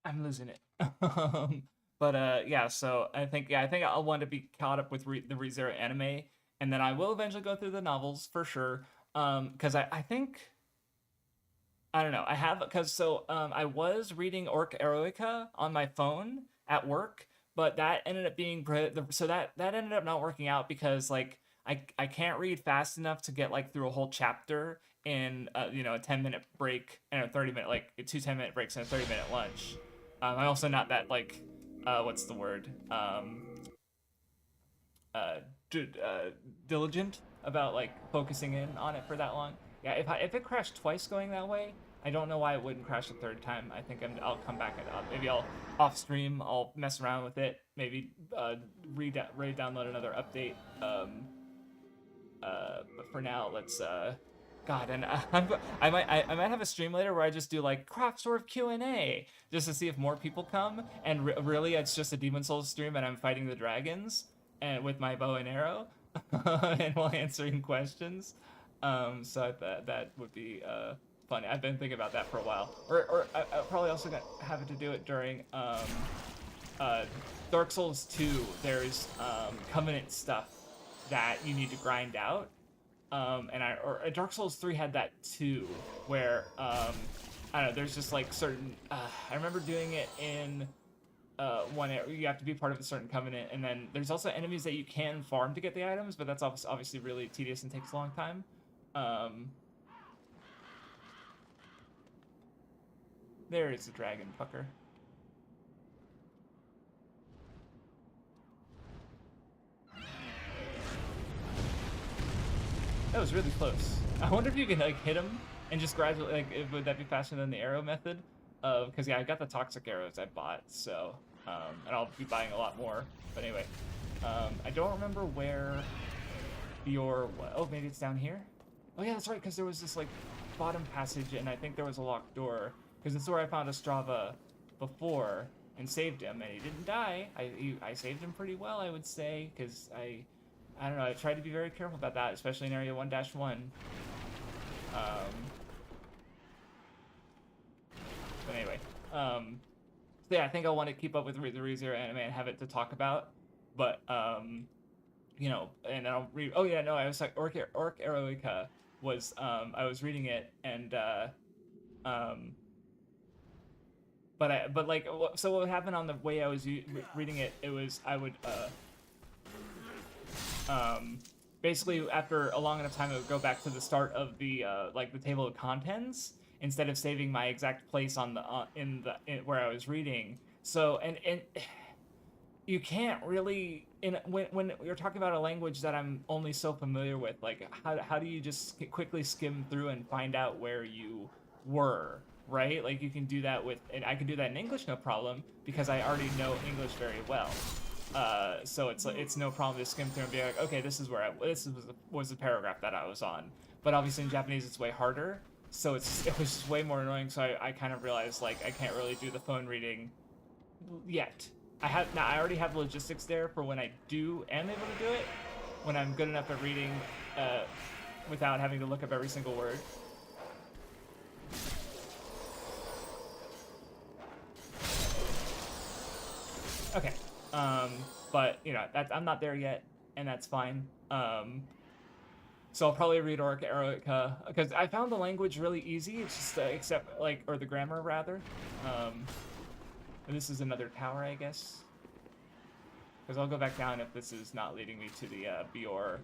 I'm losing it. But yeah, so I think I'll want to be caught up with the ReZero anime, and then I will eventually go through the novels for sure. Because I think I don't know. I have because I was reading Orc Eroica on my phone at work, but that ended up being so that ended up not working out because like I can't read fast enough to get like through a whole chapter in a 10-minute break and a 30-minute like 2 10-minute breaks and a 30-minute lunch. I'm also not that like what's the word uh, diligent about like focusing in on it for that long. Yeah, if it crashed twice going that way, I don't know why it wouldn't crash a third time. I think I'll come back and maybe I'll off stream. I'll mess around with it. Maybe re-download another update. But for now, let's God, and I might have a stream later where I just do like Crocsdorf Q&A just to see if more people come. And really, it's just a Demon Souls stream, and I'm fighting the dragons and with my bow and arrow, and while answering questions. So I thought that would be funny. I've been thinking about that for a while. Or I probably also got have to do it during Dark Souls 2. There's Covenant stuff that you need to grind out. Dark Souls 3 had that too, where I don't know. There's just like certain. I remember doing it in you have to be part of a certain covenant, and then there's also enemies that you can farm to get the items, but that's obviously really tedious and takes a long time. There is a dragon fucker. That was really close. I wonder if you can like hit him and just gradually would that be faster than the arrow method? Because yeah, I got the toxic arrows I bought, so and I'll be buying a lot more. But anyway, I don't remember where your oh maybe it's down here. Oh yeah, that's right, because there was this like bottom passage, and I think there was a locked door because it's where I found Ostrava before and saved him, and he didn't die. I saved him pretty well, I would say, because I don't know, I tried to be very careful about that, especially in Area 1-1. But anyway, so yeah, I think I want to keep up with the ReZero anime and have it to talk about, but, you know, and I'll read, oh yeah, no, I was like, Orc Eroica was, I was reading it, and, but like, so what would happen on the way I was reading it, it was, I would, basically after a long enough time, it would go back to the start of the like the table of contents instead of saving my exact place on the where I was reading. So and you can't really when you're talking about a language that I'm only so familiar with, like how do you just quickly skim through and find out where you were, right? Like you can do that with, and I can do that in English no problem because I already know English very well. So it's no problem to skim through and be like, okay, this is where was the paragraph that I was on. But obviously in Japanese it's way harder, so it was just way more annoying. So I kind of realized like I can't really do the phone reading yet. I already have logistics there for when I am able to do it, when I'm good enough at reading without having to look up every single word. Okay. But you know, I'm not there yet, and that's fine. So I'll probably read Orc Eroica because I found the language really easy. It's just except like, or the grammar rather. And this is another tower, I guess. Because I'll go back down if this is not leading me to the Bior.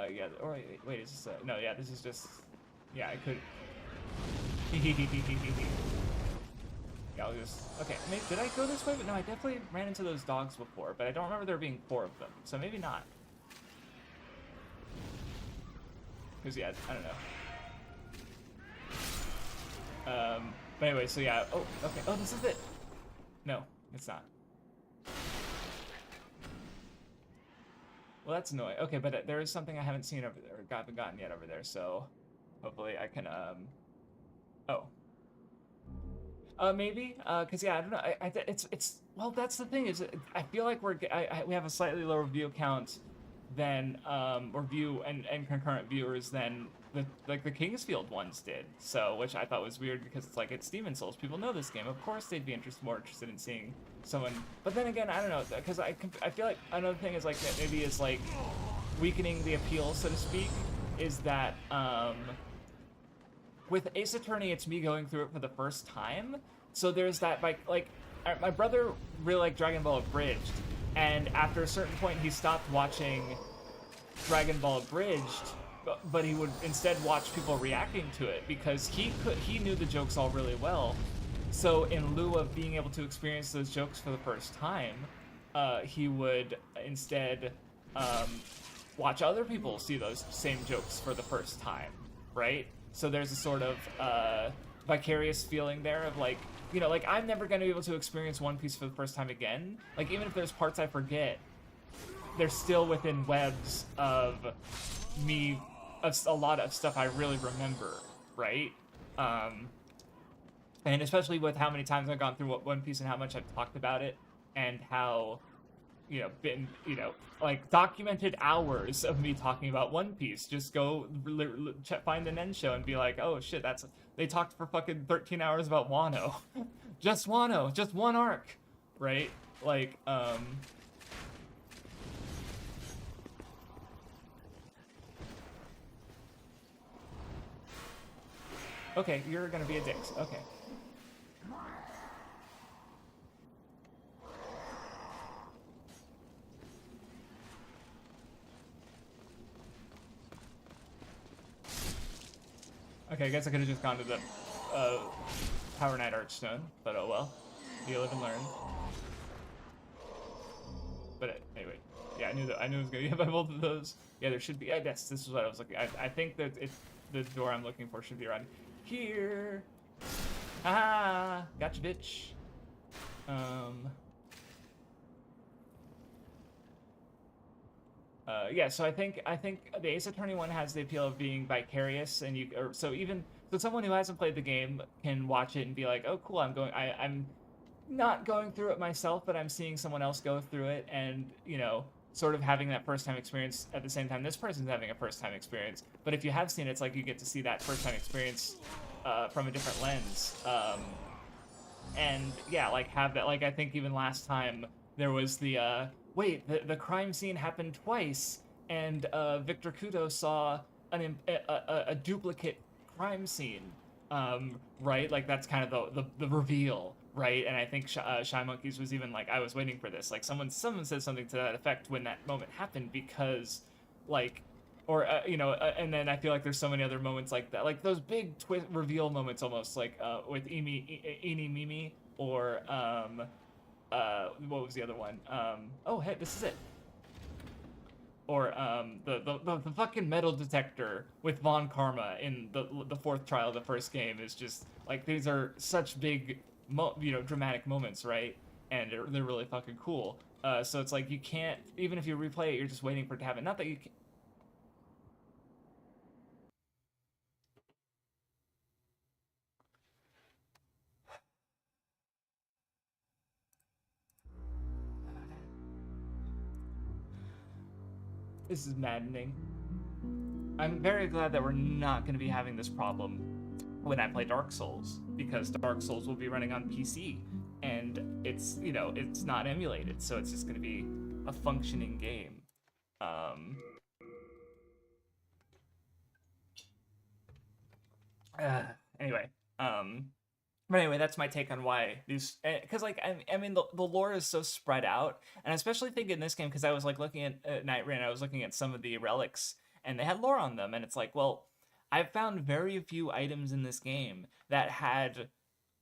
Yeah. Or wait, is this? No, yeah. This is just. Yeah, I could. Yeah, I'll just... Okay, did I go this way? But no, I definitely ran into those dogs before, but I don't remember there being 4 of them, so maybe not. Because, yeah, I don't know. But anyway, so yeah, oh, okay, oh, this is it! No, it's not. Well, that's annoying. Okay, but there is something I haven't seen over there, or gotten yet over there, so hopefully I can, oh. Maybe, cause yeah, I don't know. It's well, that's the thing is, I feel like we have a slightly lower view count than or view and concurrent viewers than the Kingsfield ones did. So, which I thought was weird because it's Demon Souls. People know this game. Of course, they'd be more interested in seeing someone. But then again, I don't know, because I feel like another thing is like that maybe is like weakening the appeal, so to speak, is that with Ace Attorney, it's me going through it for the first time. So there's that, like my brother really liked Dragon Ball Abridged, and after a certain point, he stopped watching Dragon Ball Abridged, but he would instead watch people reacting to it because he knew the jokes all really well. So in lieu of being able to experience those jokes for the first time, he would instead watch other people see those same jokes for the first time, right? So there's a sort of vicarious feeling there of like, you know, like I'm never going to be able to experience One Piece for the first time again. Like even if there's parts I forget, they're still within webs of me, of a lot of stuff I really remember, right? And especially with how many times I've gone through One Piece and how much I've talked about it and how, you know, been, you know, like documented hours of me talking about One Piece. Just go find an end show and be like, oh shit, they talked for fucking 13 hours about Wano. Just Wano, just one arc, right? Like, okay, you're gonna be a dick. Okay. Okay, I guess I could have just gone to the Power Knight Archstone, but oh well. You live and learn. But anyway, yeah, I knew it was gonna be by both of those. Yeah, there should be. I guess this is what I was looking. I think that the door I'm looking for should be around here. Ah, gotcha, bitch. Yeah, so I think the Ace Attorney one has the appeal of being vicarious, and so someone who hasn't played the game can watch it and be like, oh cool, I'm not going through it myself, but I'm seeing someone else go through it, and sort of having that first time experience at the same time this person's having a first time experience. But if you have seen it, it's like you get to see that first time experience from a different lens. And yeah, like have that. Like I think even last time there was wait, the crime scene happened twice, and Victor Kudo saw a duplicate crime scene, right? Like that's kind of the reveal, right? And I think Shy Monkeys was even like, I was waiting for this. Like someone said something to that effect when that moment happened, because like, or and then I feel like there's so many other moments like that, like those big twist reveal moments, almost like with Eeny Mimi, or what was the other one? Oh hey, this is it. Or the fucking metal detector with Von Karma in the fourth trial of the first game is just like, these are such big dramatic moments, right? And they're really fucking cool. So it's like you can't, even if you replay it, you're just waiting for it to happen. Not that you can. This is maddening. I'm very glad that we're not going to be having this problem when I play Dark Souls, because Dark Souls will be running on PC, and it's not emulated, so it's just going to be a functioning game. Anyway, but anyway, that's my take on why these, because like I mean the lore is so spread out, and I especially think in this game, because I was like looking at Night Rain, I was looking at some of the relics, and they had lore on them, and it's like, well, I've found very few items in this game that had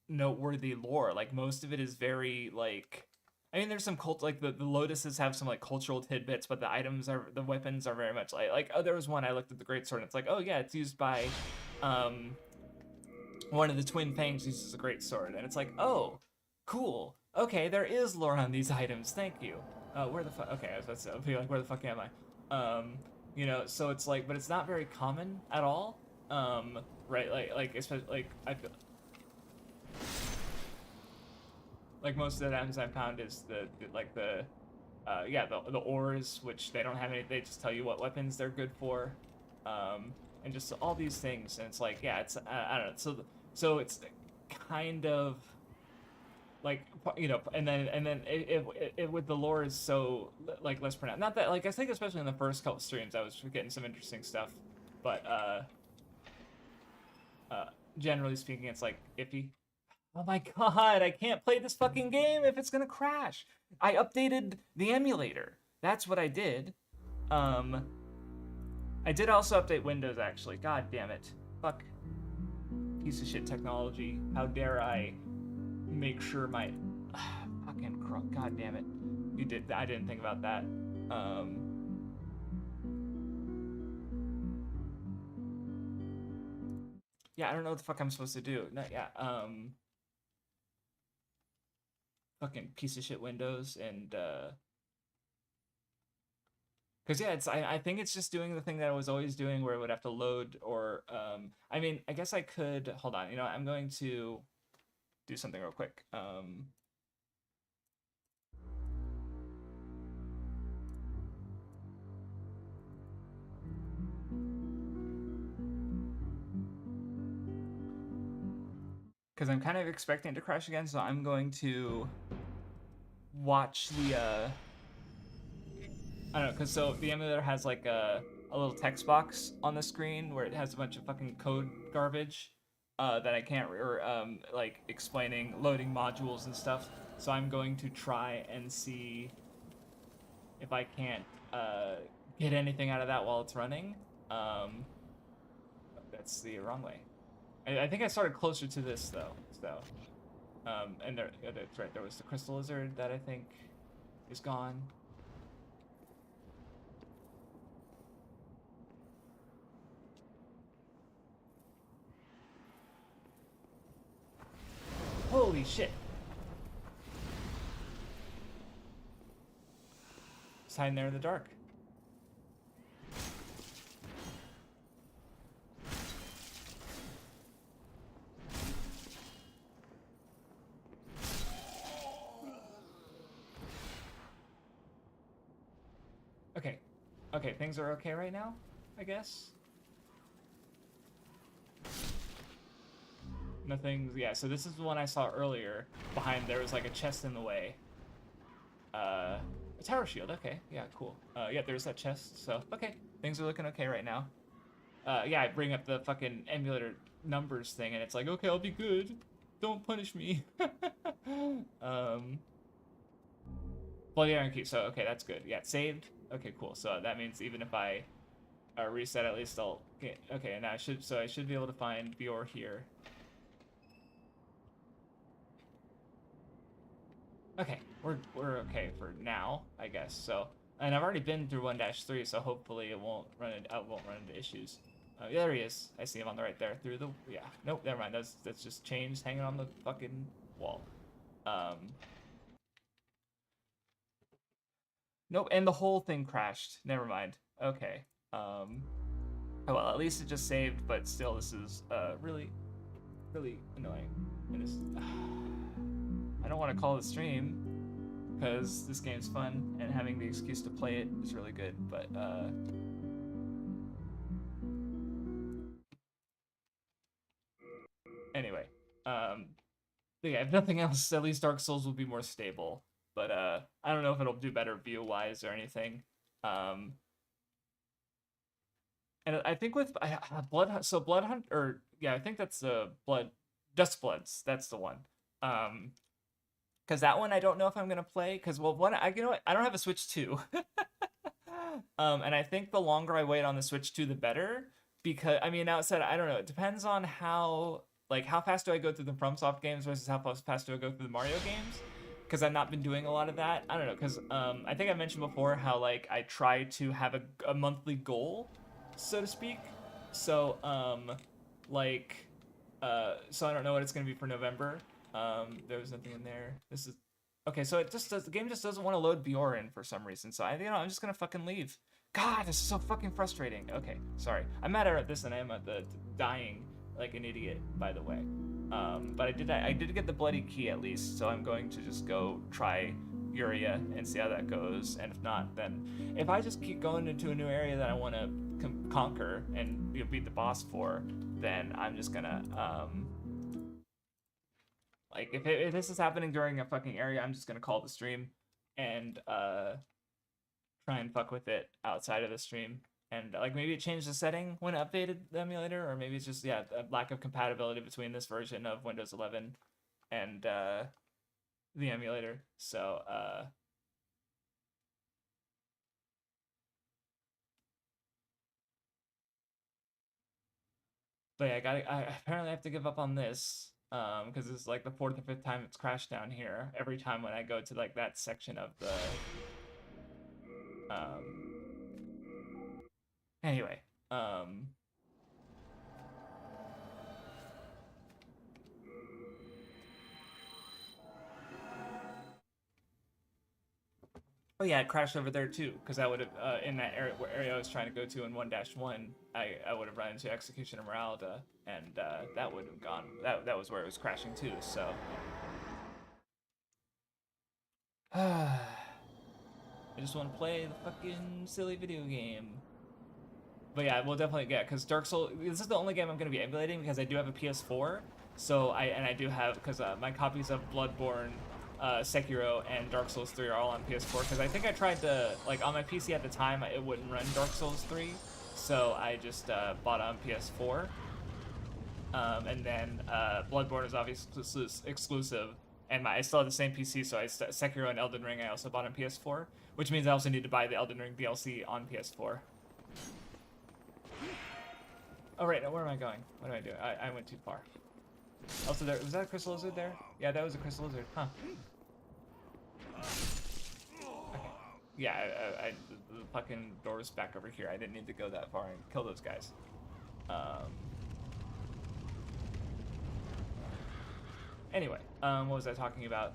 noteworthy lore. Like most of it is very like, I mean, there's some cult, like the lotuses have some like cultural tidbits, but the weapons are very much like oh, there was one I looked at the great sword, and it's like, oh yeah, it's used by one of the twin fangs uses a great sword, and it's like, oh, cool. Okay, there is lore on these items. Thank you. Where the fuck? Okay, I was about to be like, where the fuck am I? So it's like, but it's not very common at all. Right? Like especially like I feel like most of the items I've found is the ores, which they don't have any. They just tell you what weapons they're good for, and just all these things. And it's like, yeah, it's I don't know. So it's kind of like, and then it with the lore is so like less pronounced. Not that, like, I think especially in the first couple streams I was getting some interesting stuff, but generally speaking, it's like iffy. Oh my god, I can't play this fucking game if it's gonna crash. I updated the emulator. That's what I did. I did also update Windows, actually. God damn it. Fuck. Piece of shit technology. How dare I make sure my fucking crook. God damn it. You did. I didn't think about that. Yeah, I don't know what the fuck I'm supposed to do. No, yeah. Fucking piece of shit Windows, and because yeah, I think it's just doing the thing that I was always doing, where it would have to load, or I mean, I guess I could hold on. I'm going to do something real quick. Because I'm kind of expecting it to crash again, so I'm going to watch the I don't know, because so the emulator has like a little text box on the screen where it has a bunch of fucking code garbage that I can't, or like explaining loading modules and stuff. So I'm going to try and see if I can't get anything out of that while it's running. That's the wrong way. I think I started closer to this though. So, and there, yeah, that's right. There was the crystal lizard that I think is gone. Holy shit! It's hiding there in the dark. Okay. Okay, things are okay right now, I guess. Nothing's, yeah, so this is the one I saw earlier. Behind there was like a chest in the way. A tower shield, okay, yeah, cool. Yeah, there's that chest, so, okay. Things are looking okay right now. Yeah, I bring up the fucking emulator numbers thing, and it's like, okay, I'll be good. Don't punish me. Bloody Iron Key, so, okay, that's good. Yeah, it's saved. Okay, cool. So that means even if I reset, at least I'll get, okay, and I should be able to find Bior here. Okay, we're okay for now, I guess. So, and I've already been through 1-3, so hopefully it won't run into issues. Yeah, there he is. I see him on the right there. Through the, yeah. Nope, never mind. That's just chains hanging on the fucking wall. Nope, and the whole thing crashed. Never mind. Okay. Oh well, at least it just saved, but still, this is really, really annoying. And this, I don't want to call the stream because this game's fun and having the excuse to play it is really good. But anyway, yeah, if nothing else, at least Dark Souls will be more stable. But I don't know if it'll do better view-wise or anything. And I think with Blood, so Blood Hunt, or yeah, I think that's the Dust Bloods. That's the one. Because that one I don't know if I'm gonna play. Because well, you know what, I don't have a Switch 2. And I think the longer I wait on the Switch 2, the better. Because I mean, outside, I don't know. It depends on how fast do I go through the FromSoft games versus how fast do I go through the Mario games. Because I've not been doing a lot of that. I don't know. Because I think I mentioned before how like I try to have a monthly goal, so to speak. So so I don't know what it's gonna be for November. There was nothing in there. This is okay. So it just does. The game just doesn't want to load Bior in for some reason. So I'm just gonna fucking leave. God, this is so fucking frustrating. Okay, sorry. I'm madder at this than I am at the dying like an idiot. By the way, but I did get the bloody key at least. So I'm going to just go try Uria and see how that goes. And if not, then if I just keep going into a new area that I want to conquer and beat the boss for, then I'm just gonna like if this is happening during a fucking area, I'm just gonna call the stream and try and fuck with it outside of the stream. And like maybe it changed the setting when it updated the emulator, or maybe it's just a lack of compatibility between this version of Windows 11 and the emulator. So but yeah, I apparently have to give up on this because it's like the 4th or 5th time it's crashed down here. Every time when I go to like that section of the anyway, oh yeah, it crashed over there too, because I would have in that area I was trying to go to in 1-1, I would have run into Execution Emeralda, and that would have gone. That was where it was crashing too. So I just want to play the fucking silly video game. But yeah, we'll definitely get, because Dark Souls. This is the only game I'm going to be emulating because I do have a PS4. So I do have, because my copies of Bloodborne, Sekiro, and Dark Souls 3 are all on PS4. Because I think I tried to, like, on my PC at the time, it wouldn't run Dark Souls 3. So I just bought on PS4. And then Bloodborne is obviously exclusive. And I still have the same PC, so Sekiro and Elden Ring I also bought on PS4. Which means I also need to buy the Elden Ring DLC on PS4. Oh, right, now where am I going? What am I doing? I went too far. Also, there was that a crystal lizard there? Yeah, that was a crystal lizard. Huh. Okay. Yeah, the fucking door was back over here. I didn't need to go that far and kill those guys. Anyway, what was I talking about?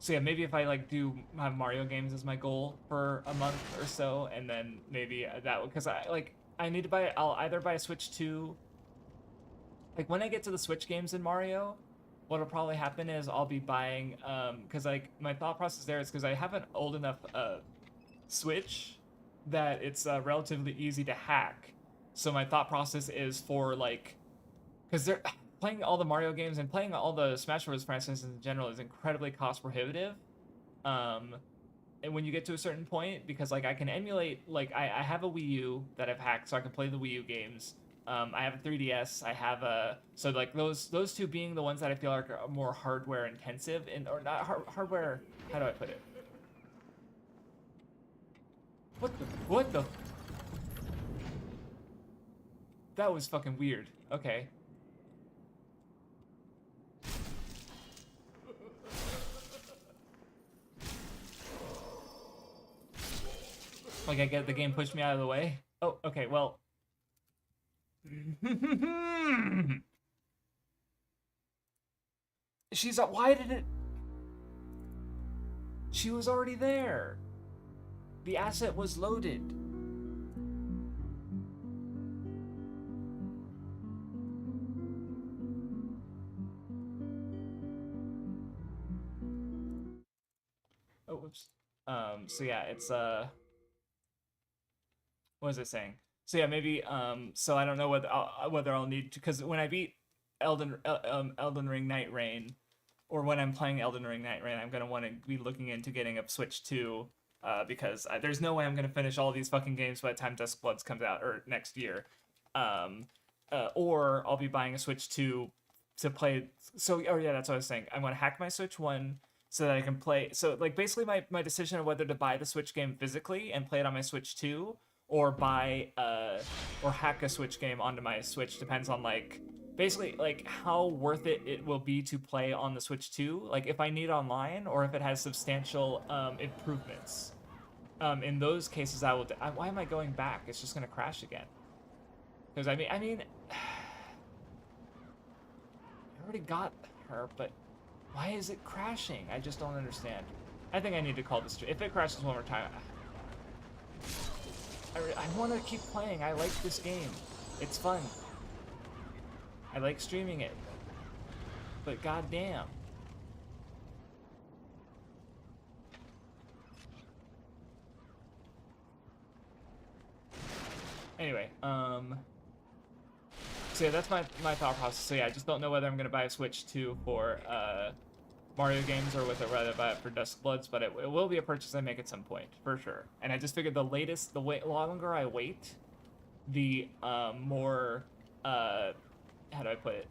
So yeah, maybe if I like do have Mario games as my goal for a month or so, and then maybe that because I need to buy. I'll either buy a Switch 2. Like when I get to the Switch games in Mario, what'll probably happen is I'll be buying because like my thought process there is because I have an old enough Switch that it's relatively easy to hack. So my thought process is for like because they're playing all the Mario games and playing all the Smash Bros. For instance in general is incredibly cost prohibitive. Um, and when you get to a certain point, because like I can emulate, like I have a Wii U that I've hacked, so I can play the Wii U games. I have a 3DS. I have a so like those two being the ones that I feel like are more hardware intensive and or not hardware. How do I put it? What the? That was fucking weird. Okay. Like I get the game pushed me out of the way. Oh, okay. Well. She's why did it? She was already there. The asset was loaded. Oh, whoops. So yeah, it's what was I saying? So yeah, maybe so I don't know whether I'll need to because when I beat Elden Ring Night Rain, or when I'm playing Elden Ring Night Rain, I'm gonna want to be looking into getting a Switch 2, because there's no way I'm gonna finish all these fucking games by the time Dusk Bloods comes out or next year, um, or I'll be buying a Switch 2 to play. So oh yeah, that's what I was saying. I'm gonna hack my Switch 1 so that I can play. So like basically my decision of whether to buy the Switch game physically and play it on my Switch 2 or buy or hack a Switch game onto my Switch depends on like basically like how worth it will be to play on the Switch 2, like if I need online or if it has substantial improvements. In those cases I will why am I going back? It's just going to crash again. Because I mean I already got her, but why is it crashing? I just don't understand. I think I need to call this if it crashes one more time. I want to keep playing. I like this game. It's fun. I like streaming it. But goddamn. Anyway, so yeah, that's my thought process. So yeah, I just don't know whether I'm gonna buy a Switch 2 for Mario games or whether rather buy it for Dusk Bloods, but it will be a purchase I make at some point for sure. And I just figured the longer I wait, the more how do I put it?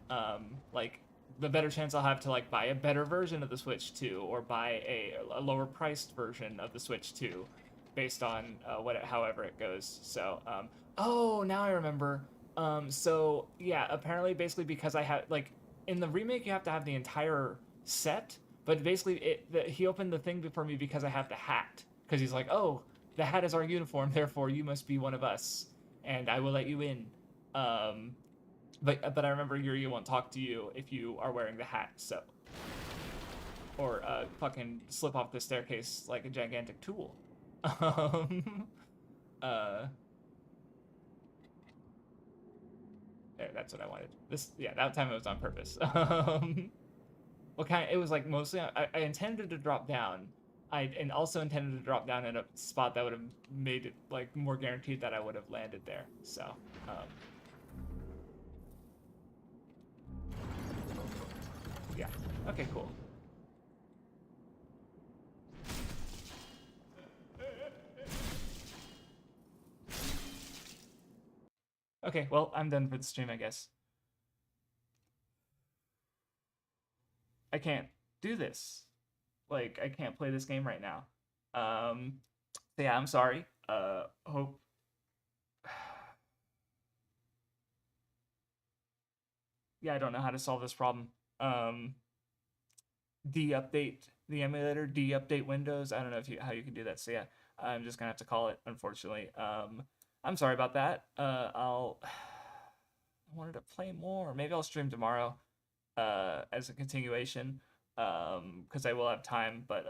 Like the better chance I'll have to like buy a better version of the Switch 2 or buy a lower priced version of the Switch 2 based on however it goes. So oh, now I remember. So yeah, apparently basically because I had like in the remake you have to have the entire set, but basically he opened the thing for me because I have the hat because he's like, "Oh, the hat is our uniform, therefore you must be one of us and I will let you in." Um but I remember Yuri won't talk to you if you are wearing the hat, so or fucking slip off the staircase like a gigantic tool. Um, uh, there, that's what I wanted. This, yeah, that time it was on purpose. What kind? It was like mostly I intended to drop down. I and also intended to drop down in a spot that would have made it like more guaranteed that I would have landed there. So, yeah. Okay, cool. Okay, well, I'm done for the stream, I guess. I can't do this. Like, I can't play this game right now. So yeah, I'm sorry. Hope. Yeah, I don't know how to solve this problem. Um, de-update the emulator, de-update Windows. I don't know if you how you can do that. So yeah, I'm just gonna have to call it, unfortunately. I'm sorry about that. I'll. I wanted to play more. Maybe I'll stream tomorrow, as a continuation, because I will have time. But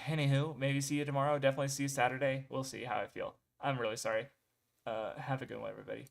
anywho, maybe see you tomorrow. Definitely see you Saturday. We'll see how I feel. I'm really sorry. Have a good one, everybody.